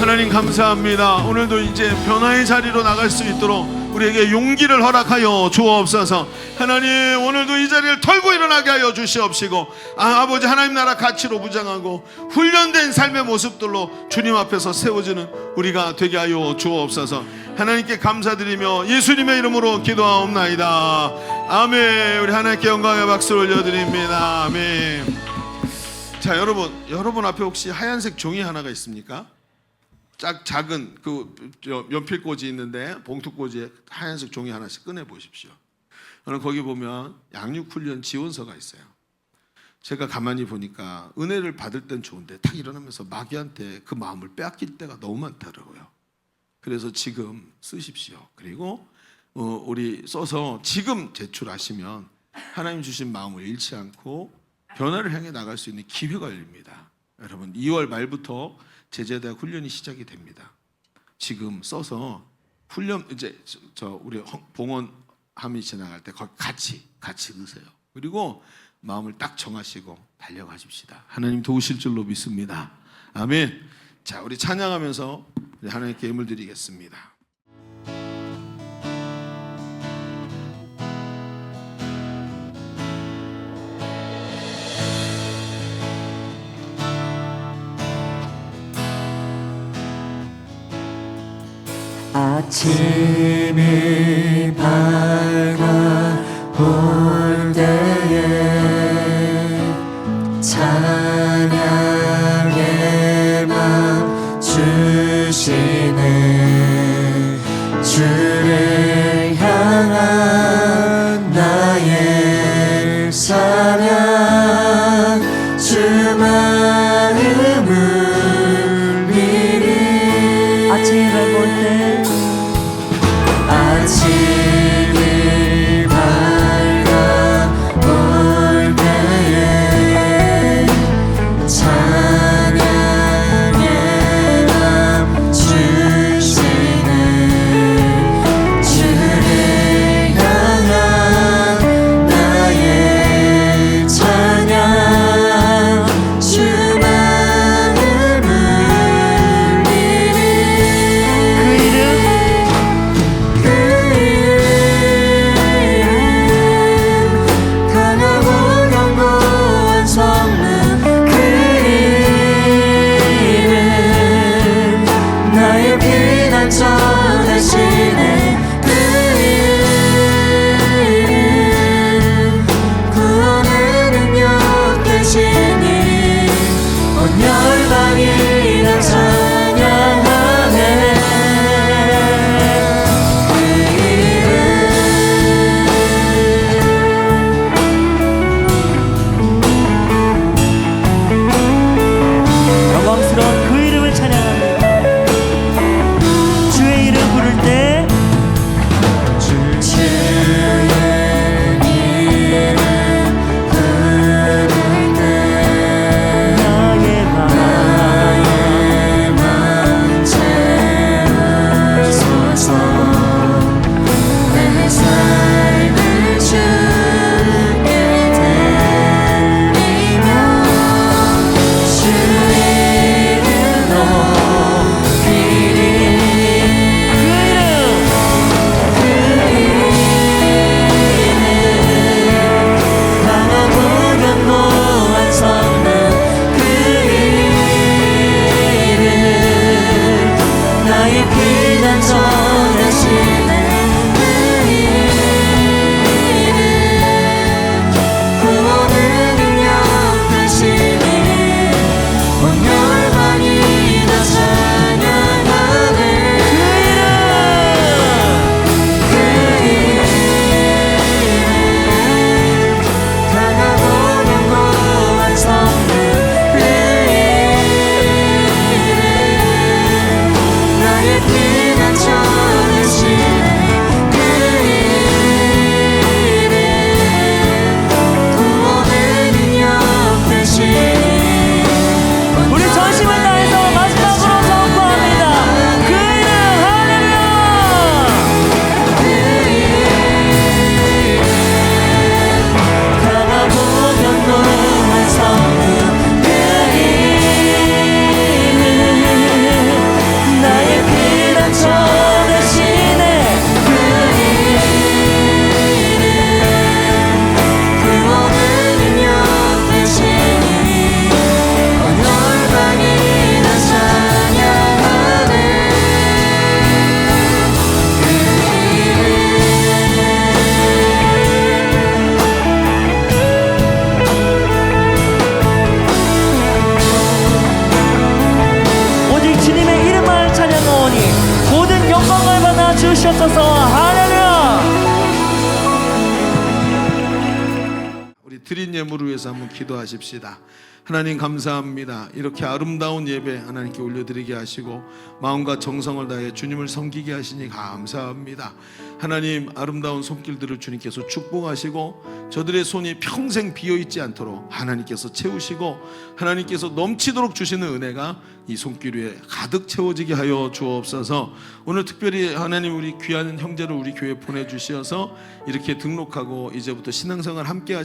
하나님 감사합니다. 오늘도 이제 변화의 자리로 나갈 수 있도록 우리에게 용기를 허락하여 주옵소서. 하나님 오늘도 이 자리를 털고 일어나게 하여 주시옵시고 아버지 하나님 나라 가치로 무장하고 훈련된 삶의 모습들로 주님 앞에서 세워지는 우리가 되게 하여 주옵소서. 하나님께 감사드리며 예수님의 이름으로 기도하옵나이다. 아멘. 우리 하나님께 영광의 박수를 올려드립니다. 아멘. 자 여러분 앞에 혹시 하얀색 종이 하나가 있습니까? 작은 그 연필꽂이 있는데 봉투꽂이에 하얀색 종이 하나씩 꺼내 보십시오. 오늘 거기 보면 양육훈련 지원서가 있어요. 제가 가만히 보니까 은혜를 받을 땐 좋은데 딱 일어나면서 마귀한테 그 마음을 빼앗길 때가 너무 많더라고요. 그래서 지금 쓰십시오. 그리고 우리 써서 지금 제출하시면 하나님 주신 마음을 잃지 않고 변화를 향해 나갈 수 있는 기회가 열립니다. 여러분 2월 말부터 제자대학 훈련이 시작이 됩니다. 지금 써서 훈련 이제 우리 봉헌함이 지나갈 때 거기 같이 넣으세요. 그리고 마음을 딱 정하시고 달려가십시다. 하나님 도우실 줄로 믿습니다. 아멘. 자, 우리 찬양하면서 우리 하나님께 예물 드리겠습니다. 아침이 밝아올 때에 찬양의 맘 주시네. 주를 향한 나의 사랑 주 마음을 미리 아침이 밝을 때 아침이 밝아올 때에 찬양의 맘 주시네. 주를 향한 나의 찬양 주 마음을 미리 그 이름 강하고 견고한 성문 그 이름 나의 피난처 되시네. 그 이름 구원의 능력 되시니 온 열방이 다 찬양하네. 그 영광스러운 그 이름을 찬양합니다. 주의 이름 부를 때 주의 이름 부를 때 나의 맘 나의 맘 채우소서. 내 삶을 주께 드리며 주 이름 높이리. 강하고 견고한 성문 그 이름 나의 피난처 되시네. 그 이름 구원의 능력 되시니 온 열방이 다 찬양하네. 그 이름 강하고 견고한 성문 그 이름 나의 피난처 되시네. 그 이름 구원의 능력 되시니 우리 전심을 다해서 마지막으로 선포합니다. 그 이름 할렐루야. 강하고 견고한 성문 그 이름 나의 피난처 되시네. 그 이름 구원의 능력 되시니 온 열방이 다 찬양하네. 그 오직 주님의 이름만 찬양하오니 모든 영광을 받아 주시옵소서. 할렐루야. 우리 드린 예물을 위해서 한번 기도하십시다. 하나님 감사합니다. 이렇게 아름다운 예배 하나님께 올려드리게 하시고 마음과 정성을 다해 주님을 섬기게 하시니 감사합니다. 하나님 아름다운 손길들을 주님께서 축복하시고 저들의 손이 평생 비어있지 않도록 하나님께서 채우시고 하나님께서 넘치도록 주시는 은혜가 이 손길 위에 가득 채워지게 하여 주옵소서. 오늘 특별히 하나님 우리 귀한 형제를 우리 교회에 보내주셔서 이렇게 등록하고 이제부터 신앙생활 함께하게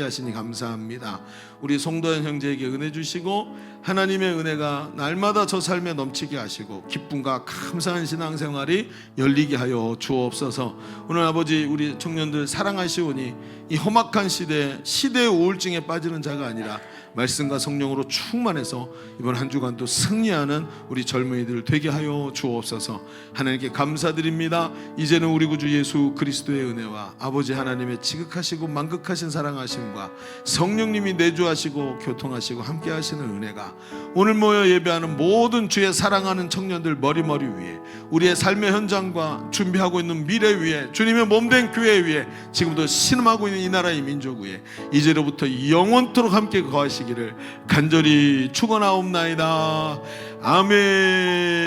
하시니 감사합니다. 우리 송도현 형제에게 은혜 주시고 하나님의 은혜가 날마다 저 삶에 넘치게 하시고 기쁨과 감사한 신앙생활이 열리게 하여 주옵소서. 오늘 아버지 우리 청년들 사랑하시오니 이 험악한 시대의 우울증에 빠지는 자가 아니라 말씀과 성령으로 충만해서 이번 한 주간도 승리하는 우리 젊은이들 되게 하여 주옵소서. 하나님께 감사드립니다. 이제는 우리 구주 예수 그리스도의 은혜와 아버지 하나님의 지극하시고 만극하신 사랑하심과 성령님이 내주하시고 교통하시고 함께 하시는 은혜가 오늘 모여 예배하는 모든 주의 사랑하는 청년들 머리머리 위에, 우리의 삶의 현장과 준비하고 있는 미래 위에, 주님의 몸된 교회 위에, 지금도 신음하고 있는 이 나라의 민족 위에 이제로부터 영원토록 함께 거하시기를 간절히 축원하옵나이다. 아멘.